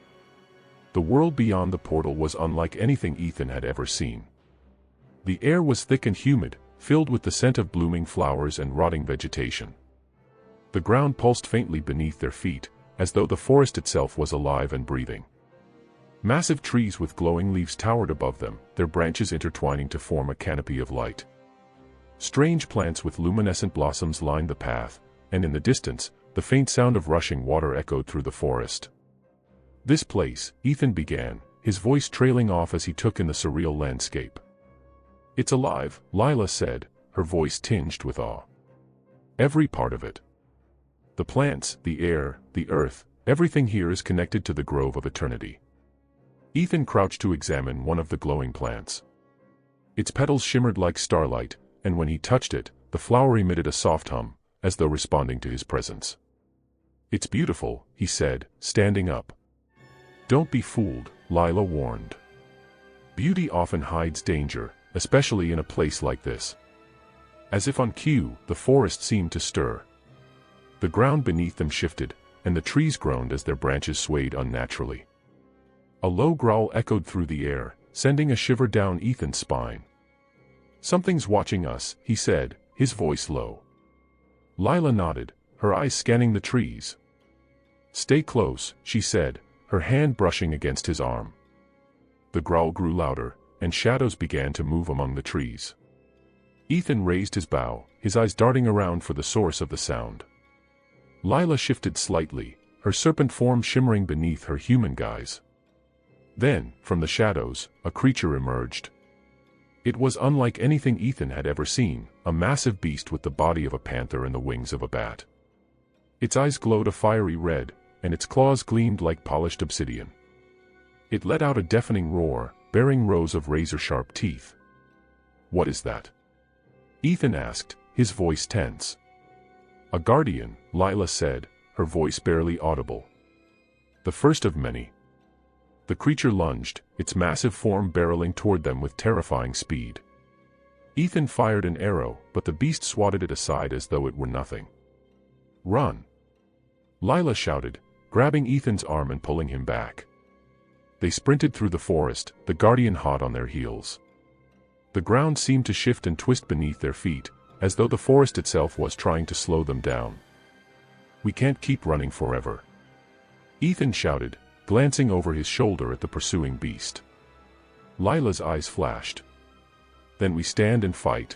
The world beyond the portal was unlike anything Ethan had ever seen. The air was thick and humid, filled with the scent of blooming flowers and rotting vegetation. The ground pulsed faintly beneath their feet, as though the forest itself was alive and breathing. Massive trees with glowing leaves towered above them, their branches intertwining to form a canopy of light. Strange plants with luminescent blossoms lined the path, and in the distance, the faint sound of rushing water echoed through the forest. "This place," Ethan began, his voice trailing off as he took in the surreal landscape. "It's alive," Lyla said, her voice tinged with awe. "Every part of it. The plants, the air, the earth, everything here is connected to the grove of eternity." Ethan crouched to examine one of the glowing plants. Its petals shimmered like starlight, and when he touched it, the flower emitted a soft hum, as though responding to his presence. "It's beautiful," he said, standing up. "Don't be fooled," Lyla warned. "Beauty often hides danger, especially in a place like this." As if on cue, the forest seemed to stir. The ground beneath them shifted, and the trees groaned as their branches swayed unnaturally. A low growl echoed through the air, sending a shiver down Ethan's spine. "Something's watching us," he said, his voice low. Lyla nodded, her eyes scanning the trees. "Stay close," she said, her hand brushing against his arm. The growl grew louder, and shadows began to move among the trees. Ethan raised his bow, his eyes darting around for the source of the sound. Lyla shifted slightly, her serpent form shimmering beneath her human guise. Then, from the shadows, a creature emerged. It was unlike anything Ethan had ever seen, a massive beast with the body of a panther and the wings of a bat. Its eyes glowed a fiery red, and its claws gleamed like polished obsidian. It let out a deafening roar, bearing rows of razor-sharp teeth. "What is that?" Ethan asked, his voice tense. "A guardian," Lyla said, her voice barely audible. "The first of many." The creature lunged, its massive form barreling toward them with terrifying speed. Ethan fired an arrow, but the beast swatted it aside as though it were nothing. "Run!" Lyla shouted, grabbing Ethan's arm and pulling him back. They sprinted through the forest, the guardian hot on their heels. The ground seemed to shift and twist beneath their feet, as though the forest itself was trying to slow them down. "We can't keep running forever," Ethan shouted, glancing over his shoulder at the pursuing beast. Lyla's eyes flashed. "Then we stand and fight."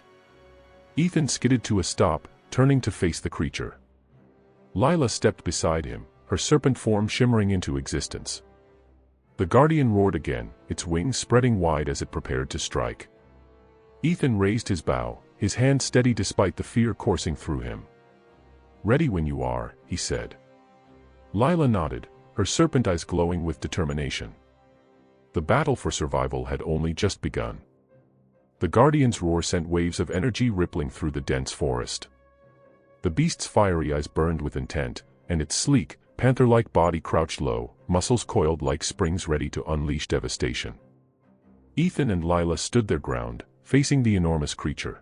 Ethan skidded to a stop, turning to face the creature. Lyla stepped beside him, her serpent form shimmering into existence. The guardian roared again, its wings spreading wide as it prepared to strike. Ethan raised his bow, his hand steady despite the fear coursing through him. Ready when you are, he said. Lyla nodded, her serpent eyes glowing with determination. The battle for survival had only just begun. The guardian's roar sent waves of energy rippling through the dense forest. The beast's fiery eyes burned with intent, and its sleek, panther-like body crouched low, muscles coiled like springs ready to unleash devastation. Ethan and Lyla stood their ground, facing the enormous creature.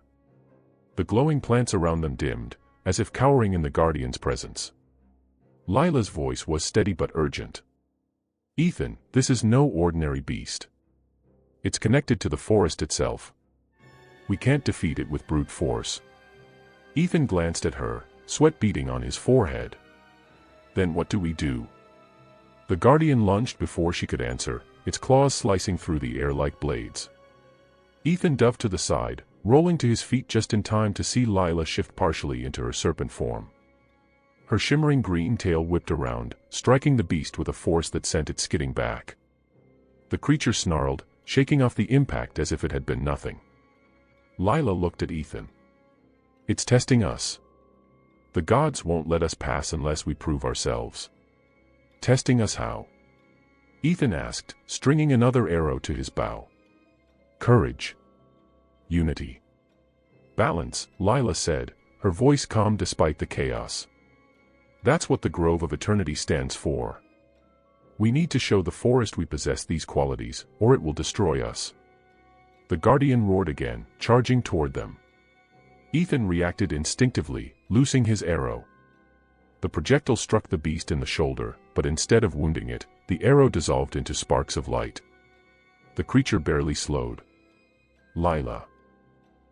The glowing plants around them dimmed, as if cowering in the guardian's presence. Lyla's voice was steady but urgent. Ethan, this is no ordinary beast. It's connected to the forest itself. We can't defeat it with brute force. Ethan glanced at her, sweat beading on his forehead. Then what do we do? The guardian lunged before she could answer, its claws slicing through the air like blades. Ethan dove to the side, rolling to his feet just in time to see Lyla shift partially into her serpent form. Her shimmering green tail whipped around, striking the beast with a force that sent it skidding back. The creature snarled, shaking off the impact as if it had been nothing. Lyla looked at Ethan. It's testing us. The gods won't let us pass unless we prove ourselves. Testing us how? Ethan asked, stringing another arrow to his bow. Courage. Unity. Balance, Lyla said, her voice calm despite the chaos. That's what the Grove of Eternity stands for. We need to show the forest we possess these qualities, or it will destroy us. The guardian roared again, charging toward them. Ethan reacted instinctively, loosing his arrow. The projectile struck the beast in the shoulder, but instead of wounding it, the arrow dissolved into sparks of light. The creature barely slowed. Lyla.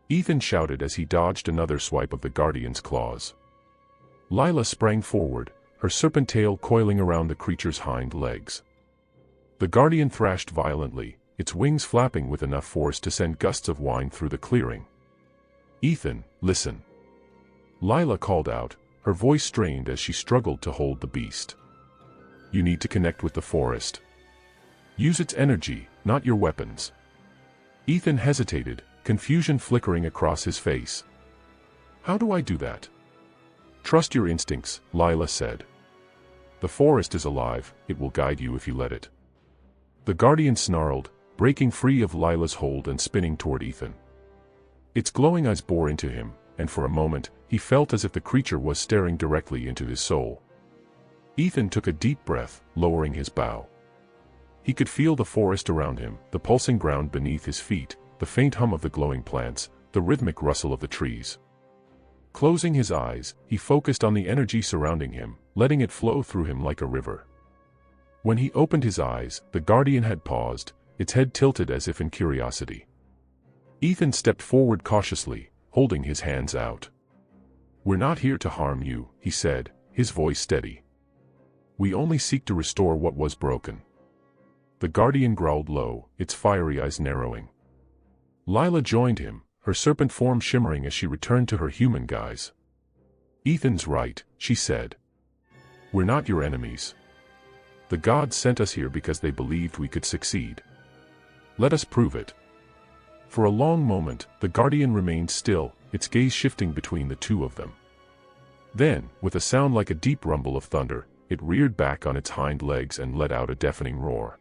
Ethan shouted as he dodged another swipe of the guardian's claws. Lyla sprang forward, her serpent tail coiling around the creature's hind legs. The guardian thrashed violently, its wings flapping with enough force to send gusts of wind through the clearing. Ethan, listen. Lyla called out, her voice strained as she struggled to hold the beast. You need to connect with the forest. Use its energy, not your weapons. Ethan hesitated, confusion flickering across his face. How do I do that? Trust your instincts, Lyla said. The forest is alive, it will guide you if you let it. The guardian snarled, breaking free of Lyla's hold and spinning toward Ethan. Its glowing eyes bore into him, and for a moment, he felt as if the creature was staring directly into his soul. Ethan took a deep breath, lowering his bow. He could feel the forest around him, the pulsing ground beneath his feet, the faint hum of the glowing plants, the rhythmic rustle of the trees. Closing his eyes, he focused on the energy surrounding him, letting it flow through him like a river. When he opened his eyes, the guardian had paused, its head tilted as if in curiosity. Ethan stepped forward cautiously, holding his hands out. We're not here to harm you, he said, his voice steady. We only seek to restore what was broken. The guardian growled low, its fiery eyes narrowing. Lyla joined him, her serpent form shimmering as she returned to her human guise. Ethan's right, she said. We're not your enemies. The gods sent us here because they believed we could succeed. Let us prove it. For a long moment, the guardian remained still, its gaze shifting between the two of them. Then, with a sound like a deep rumble of thunder, it reared back on its hind legs and let out a deafening roar.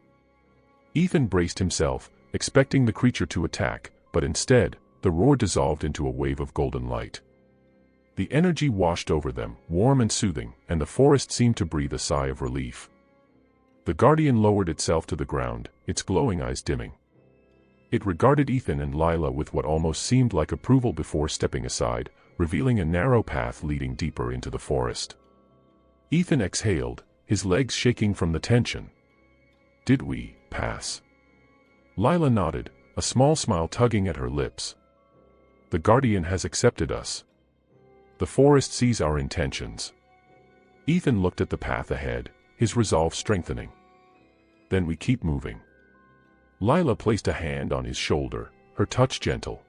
Ethan braced himself, expecting the creature to attack, but instead, the roar dissolved into a wave of golden light. The energy washed over them, warm and soothing, and the forest seemed to breathe a sigh of relief. The guardian lowered itself to the ground, its glowing eyes dimming. It regarded Ethan and Lyla with what almost seemed like approval before stepping aside, revealing a narrow path leading deeper into the forest. Ethan exhaled, his legs shaking from the tension. Did we pass? Lyla nodded, a small smile tugging at her lips. The guardian has accepted us. The forest sees our intentions. Ethan looked at the path ahead, his resolve strengthening. Then we keep moving. Lyla placed a hand on his shoulder, her touch gentle.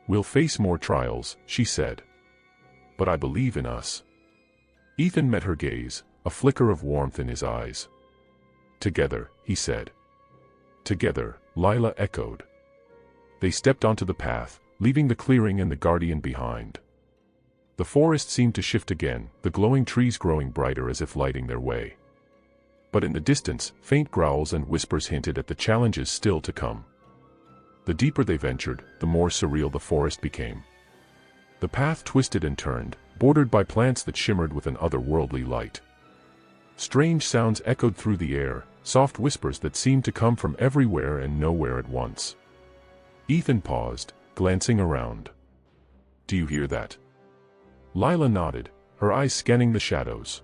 We'll face more trials, she said. But I believe in us. Ethan met her gaze, a flicker of warmth in his eyes. Together, he said. Together, Lyla echoed. They stepped onto the path, leaving the clearing and the guardian behind. The forest seemed to shift again, the glowing trees growing brighter as if lighting their way. But in the distance, faint growls and whispers hinted at the challenges still to come. The deeper they ventured, the more surreal the forest became. The path twisted and turned, bordered by plants that shimmered with an otherworldly light. Strange sounds echoed through the air, soft whispers that seemed to come from everywhere and nowhere at once. Ethan paused, glancing around. "Do you hear that?" Lyla nodded, her eyes scanning the shadows.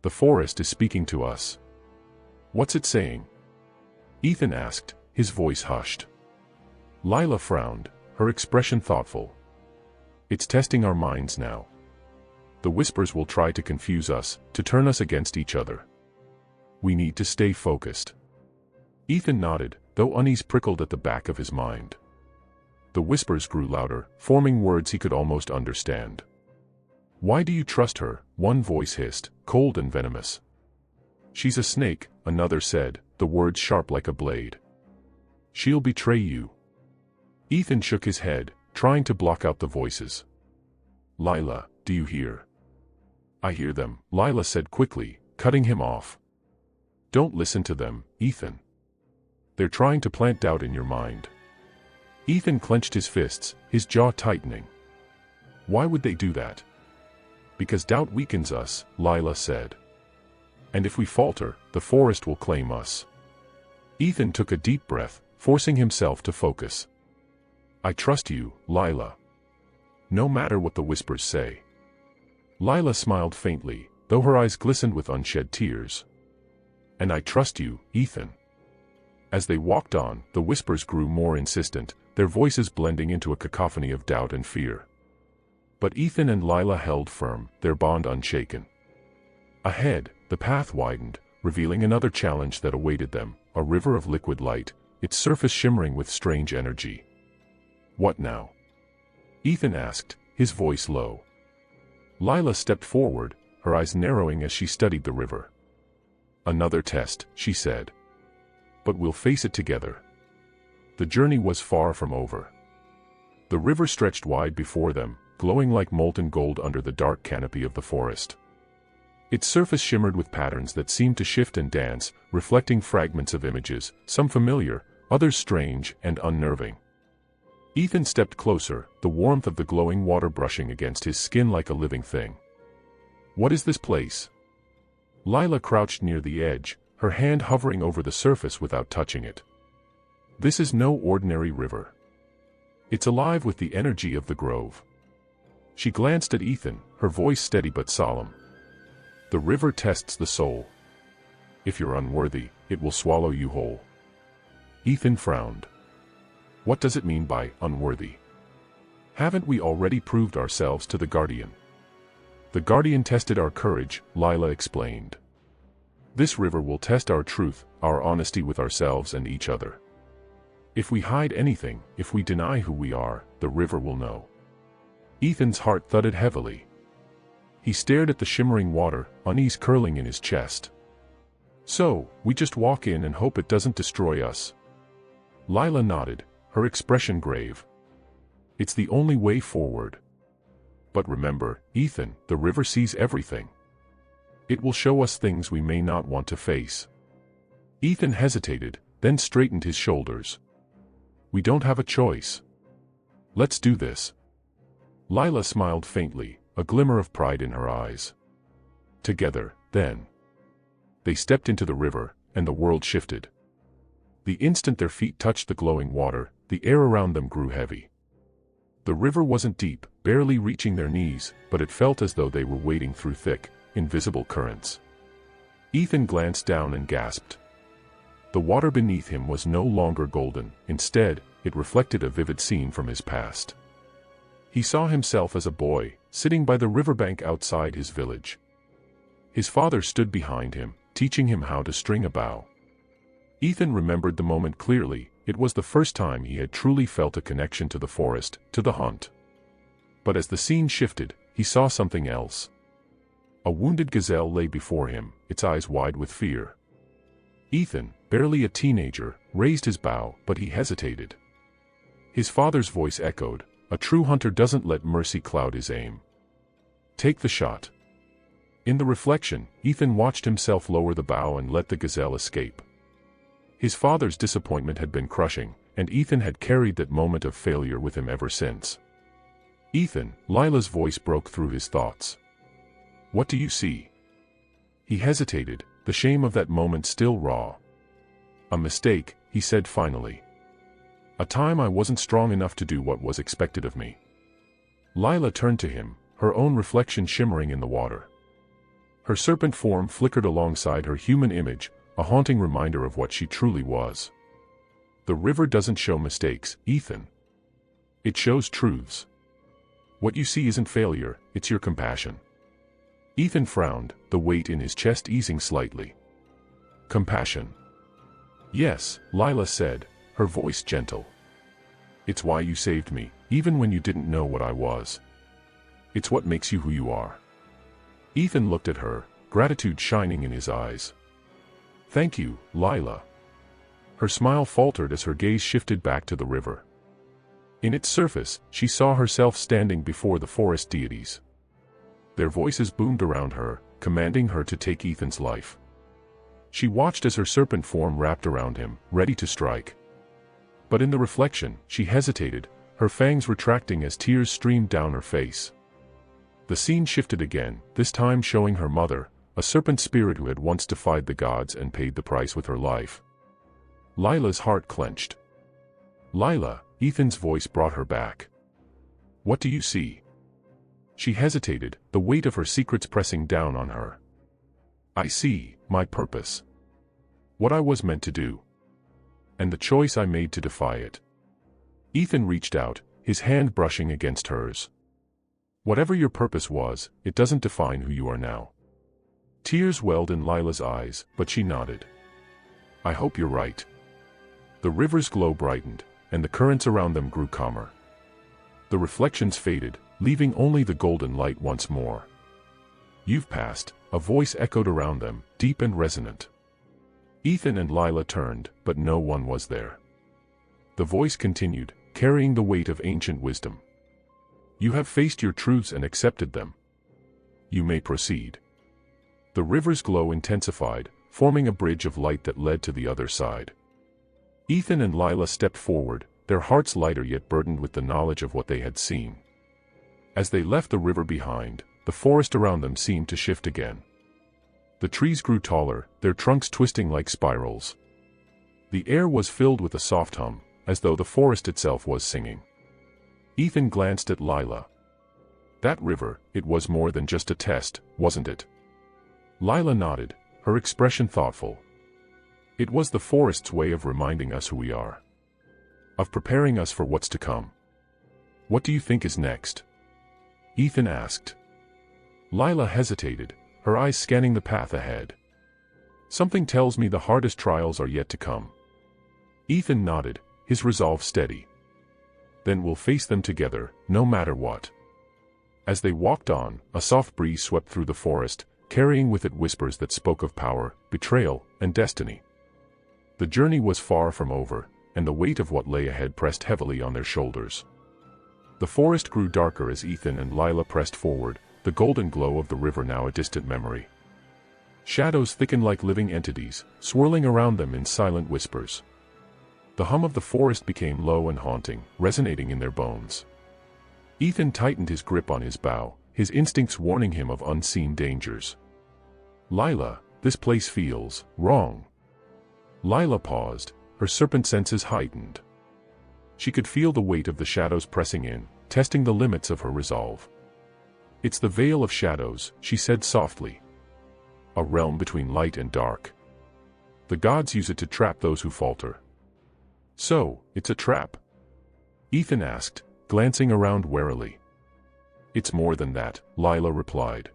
"The forest is speaking to us." "What's it saying?" Ethan asked, his voice hushed. Lyla frowned, her expression thoughtful. "It's testing our minds now. The whispers will try to confuse us, to turn us against each other. We need to stay focused." Ethan nodded, though unease prickled at the back of his mind. The whispers grew louder, forming words he could almost understand. "Why do you trust her?" one voice hissed, cold and venomous. "She's a snake," another said, the words sharp like a blade. "She'll betray you." Ethan shook his head, trying to block out the voices. "Lyla, do you hear?" "I hear them," Lyla said quickly, cutting him off. "Don't listen to them, Ethan. They're trying to plant doubt in your mind." Ethan clenched his fists, his jaw tightening. "Why would they do that?" "Because doubt weakens us," Lyla said. "And if we falter, the forest will claim us." Ethan took a deep breath, forcing himself to focus. "I trust you, Lyla. No matter what the whispers say." Lyla smiled faintly, though her eyes glistened with unshed tears. "And I trust you, Ethan." As they walked on, the whispers grew more insistent, their voices blending into a cacophony of doubt and fear. But Ethan and Lyla held firm, their bond unshaken. Ahead, the path widened, revealing another challenge that awaited them, a river of liquid light, its surface shimmering with strange energy. "What now?" Ethan asked, his voice low. Lyla stepped forward, her eyes narrowing as she studied the river. "Another test," she said. "But we'll face it together." The journey was far from over. The river stretched wide before them, glowing like molten gold under the dark canopy of the forest. Its surface shimmered with patterns that seemed to shift and dance, reflecting fragments of images, some familiar, others strange and unnerving. Ethan stepped closer, the warmth of the glowing water brushing against his skin like a living thing. "What is this place?" Lyla crouched near the edge, her hand hovering over the surface without touching it. "This is no ordinary river. It's alive with the energy of the grove." She glanced at Ethan, her voice steady but solemn. "The river tests the soul. If you're unworthy, it will swallow you whole." Ethan frowned. "What does it mean by unworthy? Haven't we already proved ourselves to the Guardian?" "The Guardian tested our courage," Lyla explained. "This river will test our truth, our honesty with ourselves and each other. If we hide anything, if we deny who we are, the river will know." Ethan's heart thudded heavily. He stared at the shimmering water, unease curling in his chest. "So, we just walk in and hope it doesn't destroy us?" Lyla nodded, her expression grave. "It's the only way forward. But remember, Ethan, the river sees everything. It will show us things we may not want to face." Ethan hesitated, then straightened his shoulders. "We don't have a choice. Let's do this." Lyla smiled faintly, a glimmer of pride in her eyes. Together, then. They stepped into the river, and the world shifted. The instant their feet touched the glowing water, the air around them grew heavy. The river wasn't deep, barely reaching their knees, but it felt as though they were wading through thick, invisible currents. Ethan glanced down and gasped. The water beneath him was no longer golden, instead, it reflected a vivid scene from his past. He saw himself as a boy, sitting by the riverbank outside his village. His father stood behind him, teaching him how to string a bow. Ethan remembered the moment clearly. It was the first time he had truly felt a connection to the forest, to the hunt. But as the scene shifted, he saw something else. A wounded gazelle lay before him, its eyes wide with fear. Ethan, barely a teenager, raised his bow, but he hesitated. His father's voice echoed, "A true hunter doesn't let mercy cloud his aim." Take the shot. In the reflection, Ethan watched himself lower the bow and let the gazelle escape. His father's disappointment had been crushing, and Ethan had carried that moment of failure with him ever since. Ethan, Lyla's voice broke through his thoughts. What do you see? He hesitated, the shame of that moment still raw. A mistake, he said finally. A time I wasn't strong enough to do what was expected of me. Lyla turned to him, her own reflection shimmering in the water. Her serpent form flickered alongside her human image, a haunting reminder of what she truly was. The river doesn't show mistakes, Ethan. It shows truths. What you see isn't failure, it's your compassion. Ethan frowned, the weight in his chest easing slightly. Compassion. Yes, Lyla said, her voice gentle. It's why you saved me, even when you didn't know what I was. It's what makes you who you are. Ethan looked at her, gratitude shining in his eyes. Thank you, Lyla. Her smile faltered as her gaze shifted back to the river. In its surface, she saw herself standing before the forest deities. Their voices boomed around her, commanding her to take Ethan's life. She watched as her serpent form wrapped around him, ready to strike. But in the reflection, she hesitated, her fangs retracting as tears streamed down her face. The scene shifted again, this time showing her mother, a serpent spirit who had once defied the gods and paid the price with her life. Lyla's heart clenched. Lyla, Ethan's voice brought her back. What do you see? She hesitated, the weight of her secrets pressing down on her. I see, my purpose. What I was meant to do. And the choice I made to defy it. Ethan reached out, his hand brushing against hers. Whatever your purpose was, it doesn't define who you are now. Tears welled in Lyla's eyes, but she nodded. I hope you're right. The river's glow brightened, and the currents around them grew calmer. The reflections faded, leaving only the golden light once more. You've passed, a voice echoed around them, deep and resonant. Ethan and Lyla turned, but no one was there. The voice continued, carrying the weight of ancient wisdom. You have faced your truths and accepted them. You may proceed. The river's glow intensified, forming a bridge of light that led to the other side. Ethan and Lyla stepped forward, their hearts lighter yet burdened with the knowledge of what they had seen. As they left the river behind, the forest around them seemed to shift again. The trees grew taller, their trunks twisting like spirals. The air was filled with a soft hum, as though the forest itself was singing. Ethan glanced at Lyla. That river, it was more than just a test, wasn't it? Lyla nodded, her expression thoughtful. It was the forest's way of reminding us who we are. Of preparing us for what's to come. What do you think is next? Ethan asked. Lyla hesitated, her eyes scanning the path ahead. Something tells me the hardest trials are yet to come. Ethan nodded, his resolve steady. Then we'll face them together, no matter what. As they walked on, a soft breeze swept through the forest, carrying with it whispers that spoke of power, betrayal, and destiny. The journey was far from over, and the weight of what lay ahead pressed heavily on their shoulders. The forest grew darker as Ethan and Lyla pressed forward, the golden glow of the river now a distant memory. Shadows thickened like living entities, swirling around them in silent whispers. The hum of the forest became low and haunting, resonating in their bones. Ethan tightened his grip on his bow, his instincts warning him of unseen dangers. Lyla, this place feels wrong. Lyla paused, her serpent senses heightened. She could feel the weight of the shadows pressing in, testing the limits of her resolve. It's the veil of shadows, she said softly. A realm between light and dark. The gods use it to trap those who falter. So, it's a trap? Ethan asked, glancing around warily. It's more than that, Lyla replied.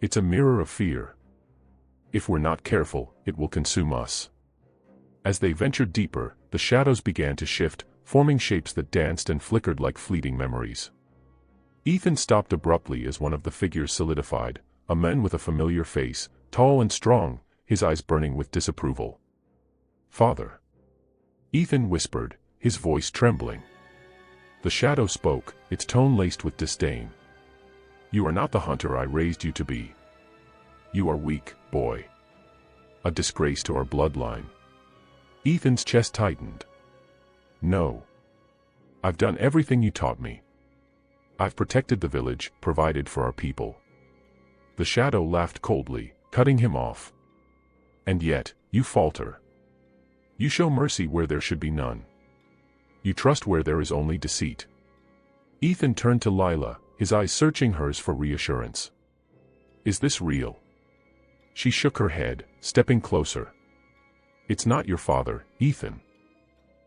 It's a mirror of fear. If we're not careful, it will consume us. As they ventured deeper, the shadows began to shift, forming shapes that danced and flickered like fleeting memories. Ethan stopped abruptly as one of the figures solidified, a man with a familiar face, tall and strong, his eyes burning with disapproval. Father. Ethan whispered, his voice trembling. The shadow spoke, its tone laced with disdain. You are not the hunter I raised you to be. You are weak, boy. A disgrace to our bloodline. Ethan's chest tightened. No. I've done everything you taught me. I've protected the village, provided for our people. The shadow laughed coldly, cutting him off. And yet, you falter. You show mercy where there should be none. You trust where there is only deceit. Ethan turned to Lyla, his eyes searching hers for reassurance. Is this real? She shook her head, stepping closer. It's not your father, Ethan.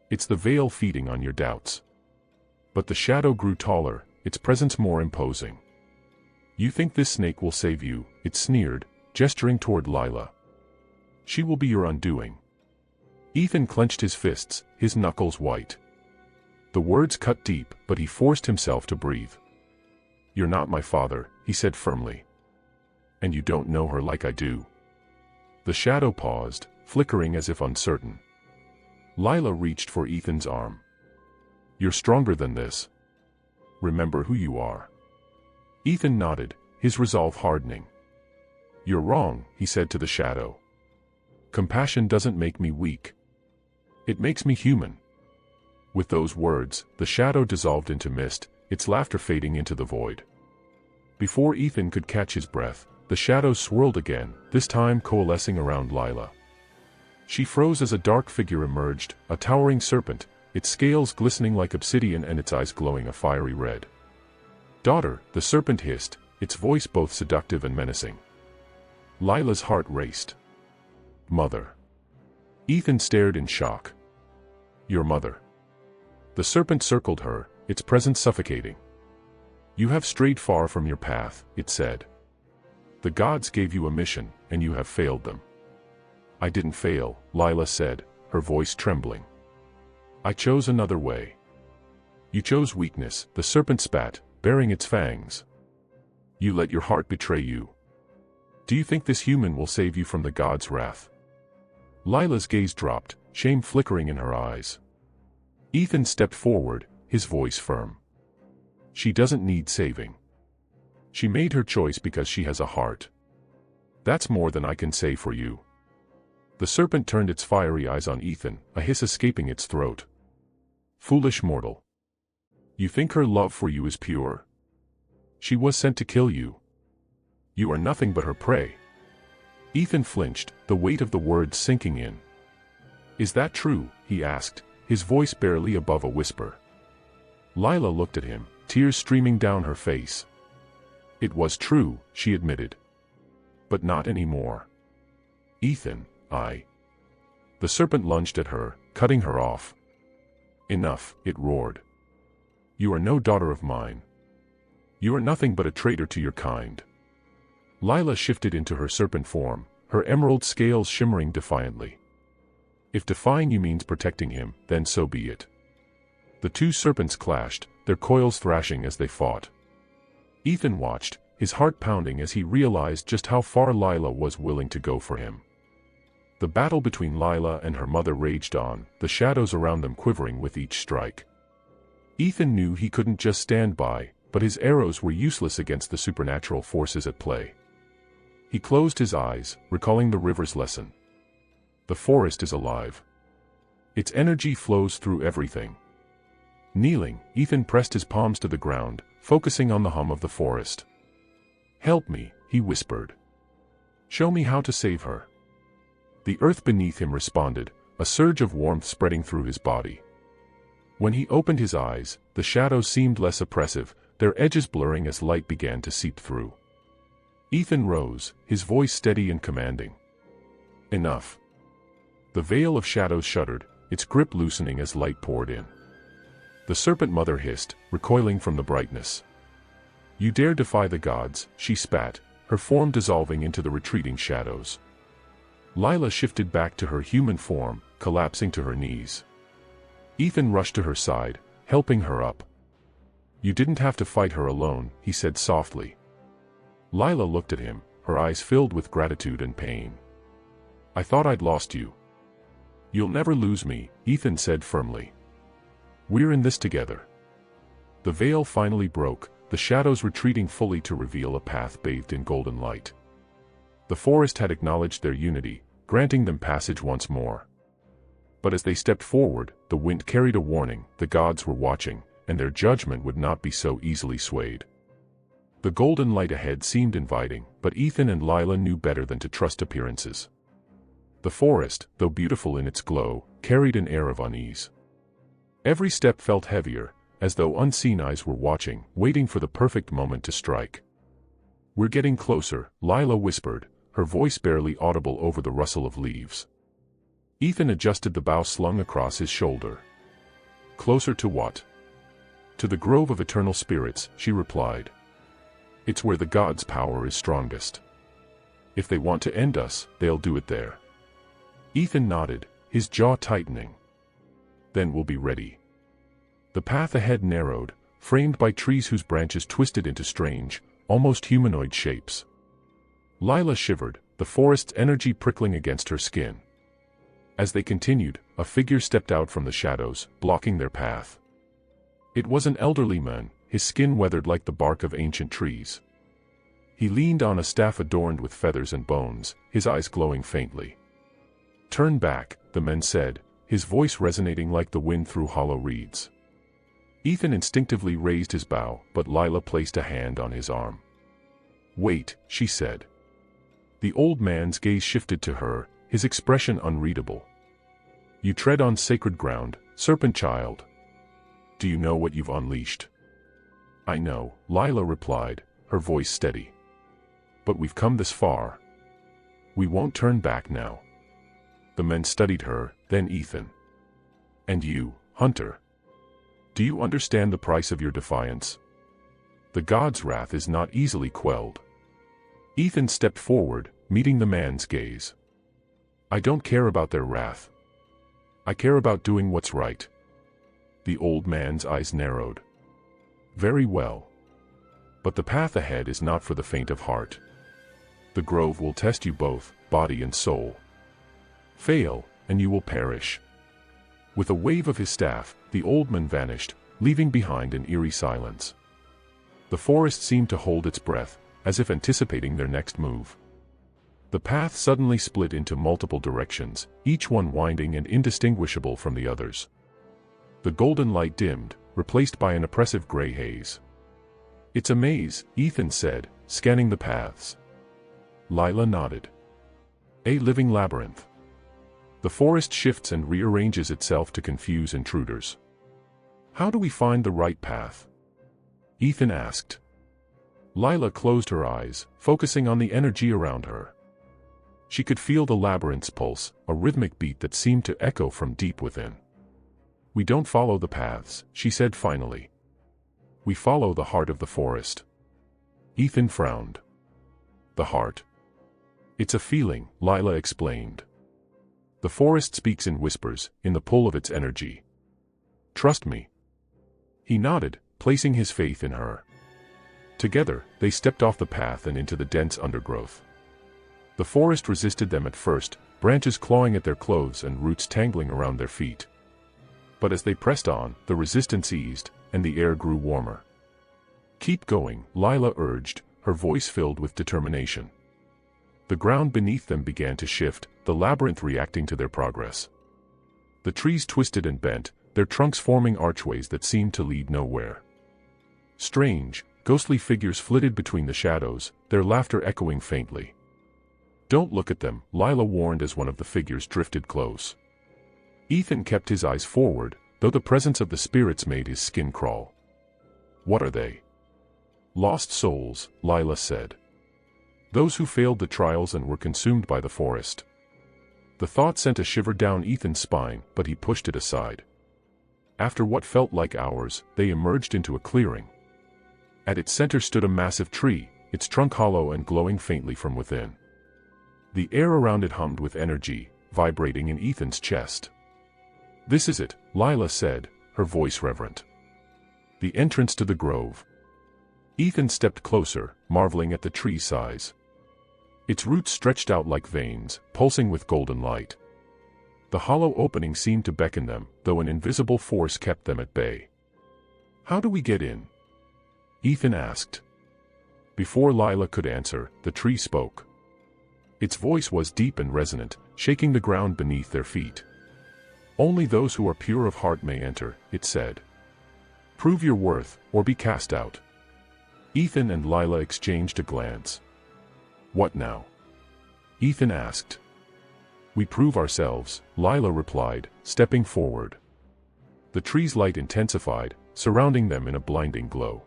It's the veil feeding on your doubts. But the shadow grew taller, its presence more imposing. You think this snake will save you, it sneered, gesturing toward Lyla. She will be your undoing. Ethan clenched his fists, his knuckles white. The words cut deep, but he forced himself to breathe. You're not my father, he said firmly. And you don't know her like I do. The shadow paused, flickering as if uncertain. Lyla reached for Ethan's arm. You're stronger than this. Remember who you are. Ethan nodded, his resolve hardening. You're wrong, he said to the shadow. Compassion doesn't make me weak. It makes me human. With those words, the shadow dissolved into mist, its laughter fading into the void. Before Ethan could catch his breath, the shadow swirled again, this time coalescing around Lyla. She froze as a dark figure emerged, a towering serpent, its scales glistening like obsidian and its eyes glowing a fiery red. Daughter, the serpent hissed, its voice both seductive and menacing. Lyla's heart raced. Mother. Ethan stared in shock. Your mother. The serpent circled her, its presence suffocating. You have strayed far from your path, it said. The gods gave you a mission, and you have failed them. I didn't fail, Lyla said, her voice trembling. I chose another way. You chose weakness, the serpent spat, baring its fangs. You let your heart betray you. Do you think this human will save you from the gods' wrath? Lyla's gaze dropped, shame flickering in her eyes. Ethan stepped forward, his voice firm. She doesn't need saving. She made her choice because she has a heart. That's more than I can say for you. The serpent turned its fiery eyes on Ethan, a hiss escaping its throat. Foolish mortal. You think her love for you is pure? She was sent to kill you. You are nothing but her prey. Ethan flinched, the weight of the words sinking in. Is that true? He asked, his voice barely above a whisper. Lyla looked at him, tears streaming down her face. It was true, she admitted. But not anymore. Ethan, The serpent lunged at her, cutting her off. Enough, it roared. You are no daughter of mine. You are nothing but a traitor to your kind. Lyla shifted into her serpent form, her emerald scales shimmering defiantly. If defying you means protecting him, then so be it. The two serpents clashed, their coils thrashing as they fought. Ethan watched, his heart pounding as he realized just how far Lyla was willing to go for him. The battle between Lyla and her mother raged on, the shadows around them quivering with each strike. Ethan knew he couldn't just stand by, but his arrows were useless against the supernatural forces at play. He closed his eyes, recalling the river's lesson. The forest is alive. Its energy flows through everything. Kneeling, Ethan pressed his palms to the ground, focusing on the hum of the forest. Help me, he whispered. Show me how to save her. The earth beneath him responded, a surge of warmth spreading through his body. When he opened his eyes, the shadows seemed less oppressive, their edges blurring as light began to seep through. Ethan rose, his voice steady and commanding. Enough. The veil of shadows shuddered, its grip loosening as light poured in. The serpent mother hissed, recoiling from the brightness. You dare defy the gods, she spat, her form dissolving into the retreating shadows. Lyla shifted back to her human form, collapsing to her knees. Ethan rushed to her side, helping her up. You didn't have to fight her alone, he said softly. Lyla looked at him, her eyes filled with gratitude and pain. I thought I'd lost you. You'll never lose me, Ethan said firmly. We're in this together. The veil finally broke, the shadows retreating fully to reveal a path bathed in golden light. The forest had acknowledged their unity, granting them passage once more. But as they stepped forward, the wind carried a warning: the gods were watching, and their judgment would not be so easily swayed. The golden light ahead seemed inviting, but Ethan and Lyla knew better than to trust appearances. The forest, though beautiful in its glow, carried an air of unease. Every step felt heavier, as though unseen eyes were watching, waiting for the perfect moment to strike. "We're getting closer," Lyla whispered, her voice barely audible over the rustle of leaves. Ethan adjusted the bough slung across his shoulder. "Closer to what?" "To the grove of eternal spirits," she replied. "It's where the gods' power is strongest. If they want to end us, they'll do it there." Ethan nodded, his jaw tightening. "Then we'll be ready." The path ahead narrowed, framed by trees whose branches twisted into strange, almost humanoid shapes. Lyla shivered, the forest's energy prickling against her skin. As they continued, a figure stepped out from the shadows, blocking their path. It was an elderly man, his skin weathered like the bark of ancient trees. He leaned on a staff adorned with feathers and bones, his eyes glowing faintly. "Turn back," the man said, his voice resonating like the wind through hollow reeds. Ethan instinctively raised his bow, but Lyla placed a hand on his arm. "Wait," she said. The old man's gaze shifted to her, his expression unreadable. "You tread on sacred ground, serpent child. Do you know what you've unleashed?" "I know," Lyla replied, her voice steady. "But we've come this far. We won't turn back now." The men studied her, then Ethan. "And you, hunter? Do you understand the price of your defiance? The god's wrath is not easily quelled." Ethan stepped forward, meeting the man's gaze. "I don't care about their wrath. I care about doing what's right." The old man's eyes narrowed. "Very well. But the path ahead is not for the faint of heart. The grove will test you both, body and soul. Fail, and you will perish." With a wave of his staff, the old man vanished, leaving behind an eerie silence. The forest seemed to hold its breath, as if anticipating their next move. The path suddenly split into multiple directions, each one winding and indistinguishable from the others. The golden light dimmed, replaced by an oppressive gray haze. "It's a maze," Ethan said, scanning the paths. Lyla nodded. "A living labyrinth. The forest shifts and rearranges itself to confuse intruders." "How do we find the right path?" Ethan asked. Lyla closed her eyes, focusing on the energy around her. She could feel the labyrinth's pulse, a rhythmic beat that seemed to echo from deep within. "We don't follow the paths," she said finally. "We follow the heart of the forest." Ethan frowned. "The heart? It's a feeling," Lyla explained. "The forest speaks in whispers, in the pull of its energy. Trust me." He nodded, placing his faith in her. Together, they stepped off the path and into the dense undergrowth. The forest resisted them at first, branches clawing at their clothes and roots tangling around their feet. But as they pressed on, the resistance eased, and the air grew warmer. "Keep going," Lyla urged, her voice filled with determination. The ground beneath them began to shift, the labyrinth reacting to their progress. The trees twisted and bent, their trunks forming archways that seemed to lead nowhere. Strange, ghostly figures flitted between the shadows, their laughter echoing faintly. "Don't look at them," Lyla warned as one of the figures drifted close. Ethan kept his eyes forward, though the presence of the spirits made his skin crawl. "What are they?" "Lost souls," Lyla said. "Those who failed the trials and were consumed by the forest." The thought sent a shiver down Ethan's spine, but he pushed it aside. After what felt like hours, they emerged into a clearing. At its center stood a massive tree, its trunk hollow and glowing faintly from within. The air around it hummed with energy, vibrating in Ethan's chest. "This is it," Lyla said, her voice reverent. "The entrance to the grove." Ethan stepped closer, marveling at the tree's size. Its roots stretched out like veins, pulsing with golden light. The hollow opening seemed to beckon them, though an invisible force kept them at bay. "How do we get in?" Ethan asked. Before Lyla could answer, the tree spoke. Its voice was deep and resonant, shaking the ground beneath their feet. "Only those who are pure of heart may enter," it said. "Prove your worth, or be cast out." Ethan and Lyla exchanged a glance. "What now?" Ethan asked. "We prove ourselves," Lyla replied, stepping forward. The tree's light intensified, surrounding them in a blinding glow.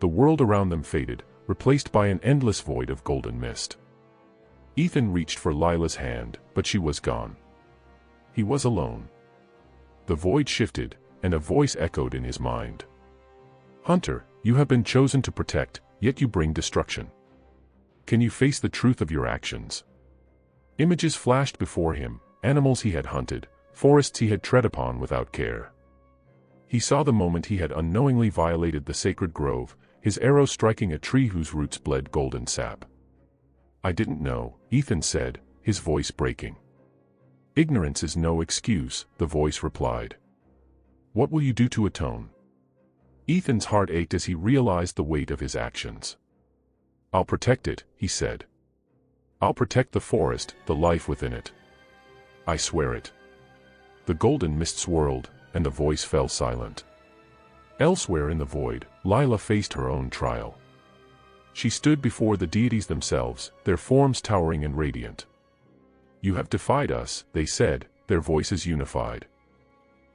The world around them faded, replaced by an endless void of golden mist. Ethan reached for Lyla's hand, but she was gone. He was alone. The void shifted, and a voice echoed in his mind. "Hunter, you have been chosen to protect, yet you bring destruction. Can you face the truth of your actions?" Images flashed before him, animals he had hunted, forests he had tread upon without care. He saw the moment he had unknowingly violated the sacred grove, his arrow striking a tree whose roots bled golden sap. "I didn't know," Ethan said, his voice breaking. "Ignorance is no excuse," the voice replied. "What will you do to atone?" Ethan's heart ached as he realized the weight of his actions. "I'll protect it," he said. "I'll protect the forest, the life within it. I swear it." The golden mist swirled, and the voice fell silent. Elsewhere in the void, Lyla faced her own trial. She stood before the deities themselves, their forms towering and radiant. "You have defied us," they said, their voices unified.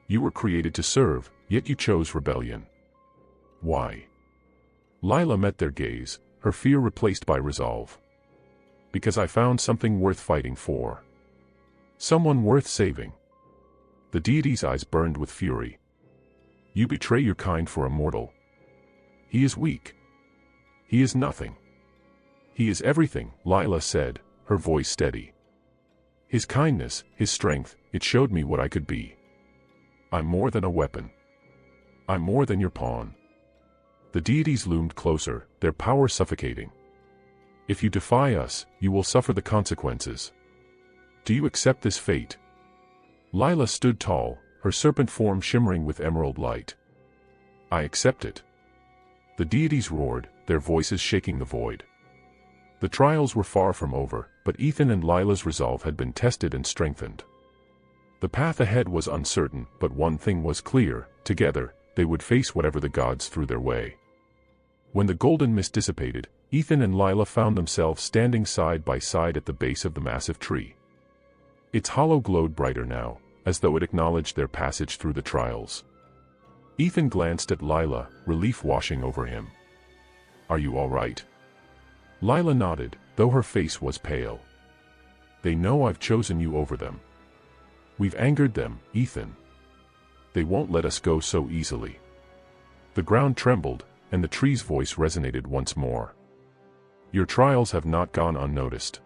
"You were created to serve, yet you chose rebellion. Why?" Lyla met their gaze, her fear replaced by resolve. "Because I found something worth fighting for. Someone worth saving." The deity's eyes burned with fury. "You betray your kind for a mortal. He is weak. He is nothing." "He is everything," Lyla said, her voice steady. "His kindness, his strength, it showed me what I could be. I'm more than a weapon. I'm more than your pawn." The deities loomed closer, their power suffocating. "If you defy us, you will suffer the consequences. Do you accept this fate?" Lyla stood tall, her serpent form shimmering with emerald light. "I accept it." The deities roared, their voices shaking the void. The trials were far from over, but Ethan and Lyla's resolve had been tested and strengthened. The path ahead was uncertain, but one thing was clear: together, they would face whatever the gods threw their way. When the golden mist dissipated, Ethan and Lyla found themselves standing side by side at the base of the massive tree. Its hollow glowed brighter now, as though it acknowledged their passage through the trials. Ethan glanced at Lyla, relief washing over him. "Are you all right?" Lyla nodded, though her face was pale. "They know I've chosen you over them. We've angered them, Ethan. They won't let us go so easily." The ground trembled, and the tree's voice resonated once more. "Your trials have not gone unnoticed.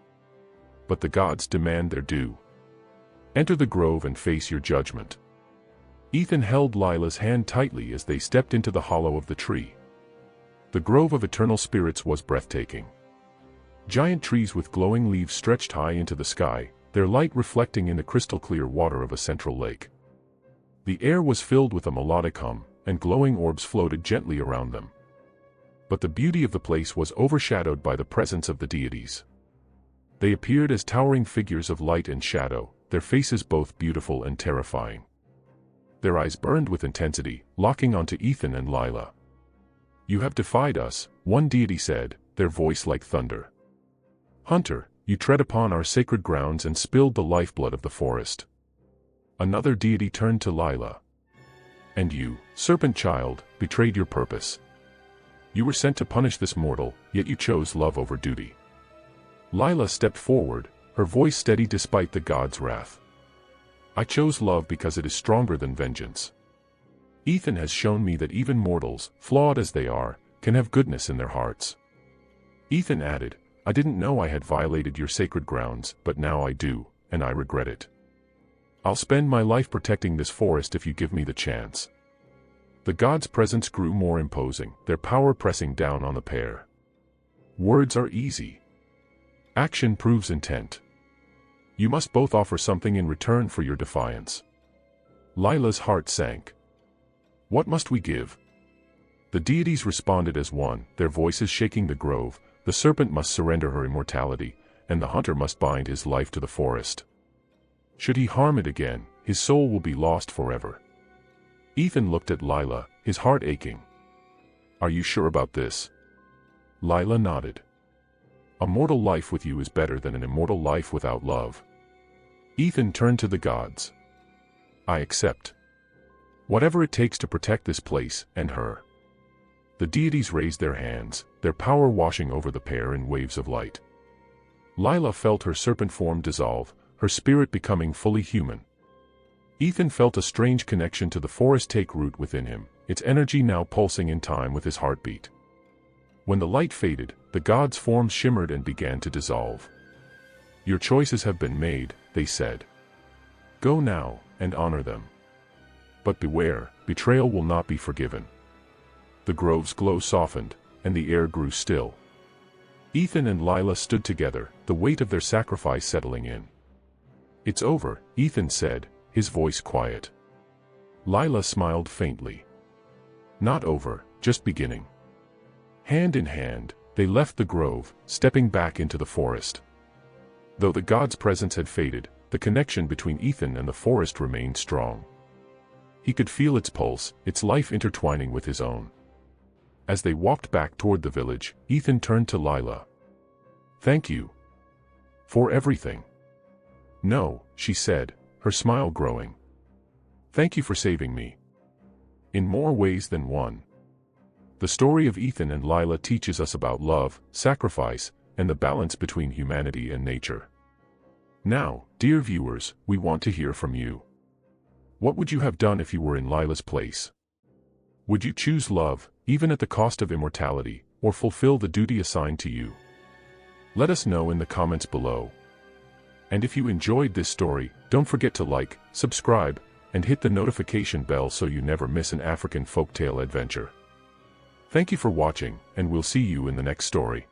But the gods demand their due. Enter the grove and face your judgment." Ethan held Lyla's hand tightly as they stepped into the hollow of the tree. The grove of eternal spirits was breathtaking. Giant trees with glowing leaves stretched high into the sky, their light reflecting in the crystal-clear water of a central lake. The air was filled with a melodic hum, and glowing orbs floated gently around them. But the beauty of the place was overshadowed by the presence of the deities. They appeared as towering figures of light and shadow, their faces both beautiful and terrifying. Their eyes burned with intensity, locking onto Ethan and Lyla. "You have defied us," one deity said, their voice like thunder. "Hunter, you tread upon our sacred grounds and spilled the lifeblood of the forest." Another deity turned to Lyla. "And you, serpent child, betrayed your purpose. You were sent to punish this mortal, yet you chose love over duty." Lyla stepped forward, her voice steady despite the god's wrath. "I chose love because it is stronger than vengeance. Ethan has shown me that even mortals, flawed as they are, can have goodness in their hearts." Ethan added, "I didn't know I had violated your sacred grounds, but now I do, and I regret it. I'll spend my life protecting this forest if you give me the chance." The god's presence grew more imposing, their power pressing down on the pair. "Words are easy. Action proves intent. You must both offer something in return for your defiance." Lyla's heart sank. "What must we give?" The deities responded as one, their voices shaking the grove. The serpent must surrender her immortality, and the hunter must bind his life to the forest. Should he harm it again, his soul will be lost forever. Ethan looked at Lyla, his heart aching. Are you sure about this? Lyla nodded. A mortal life with you is better than an immortal life without love. Ethan turned to the gods. I accept. Whatever it takes to protect this place and her. The deities raised their hands, their power washing over the pair in waves of light. Lyla felt her serpent form dissolve, her spirit becoming fully human. Ethan felt a strange connection to the forest take root within him, its energy now pulsing in time with his heartbeat. When the light faded, the gods' forms shimmered and began to dissolve. Your choices have been made, they said. Go now, and honor them. But beware, betrayal will not be forgiven. The grove's glow softened, and the air grew still. Ethan and Lyla stood together, the weight of their sacrifice settling in. It's over, Ethan said, his voice quiet. Lyla smiled faintly. Not over, just beginning. Hand in hand, they left the grove, stepping back into the forest. Though the god's presence had faded, the connection between Ethan and the forest remained strong. He could feel its pulse, its life intertwining with his own. As they walked back toward the village, Ethan turned to Lyla. Thank you. For everything. No, she said, her smile growing. Thank you for saving me. In more ways than one. The story of Ethan and Lyla teaches us about love, sacrifice, and the balance between humanity and nature. Now, dear viewers, we want to hear from you. What would you have done if you were in Lyla's place? Would you choose love, even at the cost of immortality, or fulfill the duty assigned to you? Let us know in the comments below. And if you enjoyed this story, don't forget to like, subscribe, and hit the notification bell so you never miss an African folktale adventure. Thank you for watching, and we'll see you in the next story.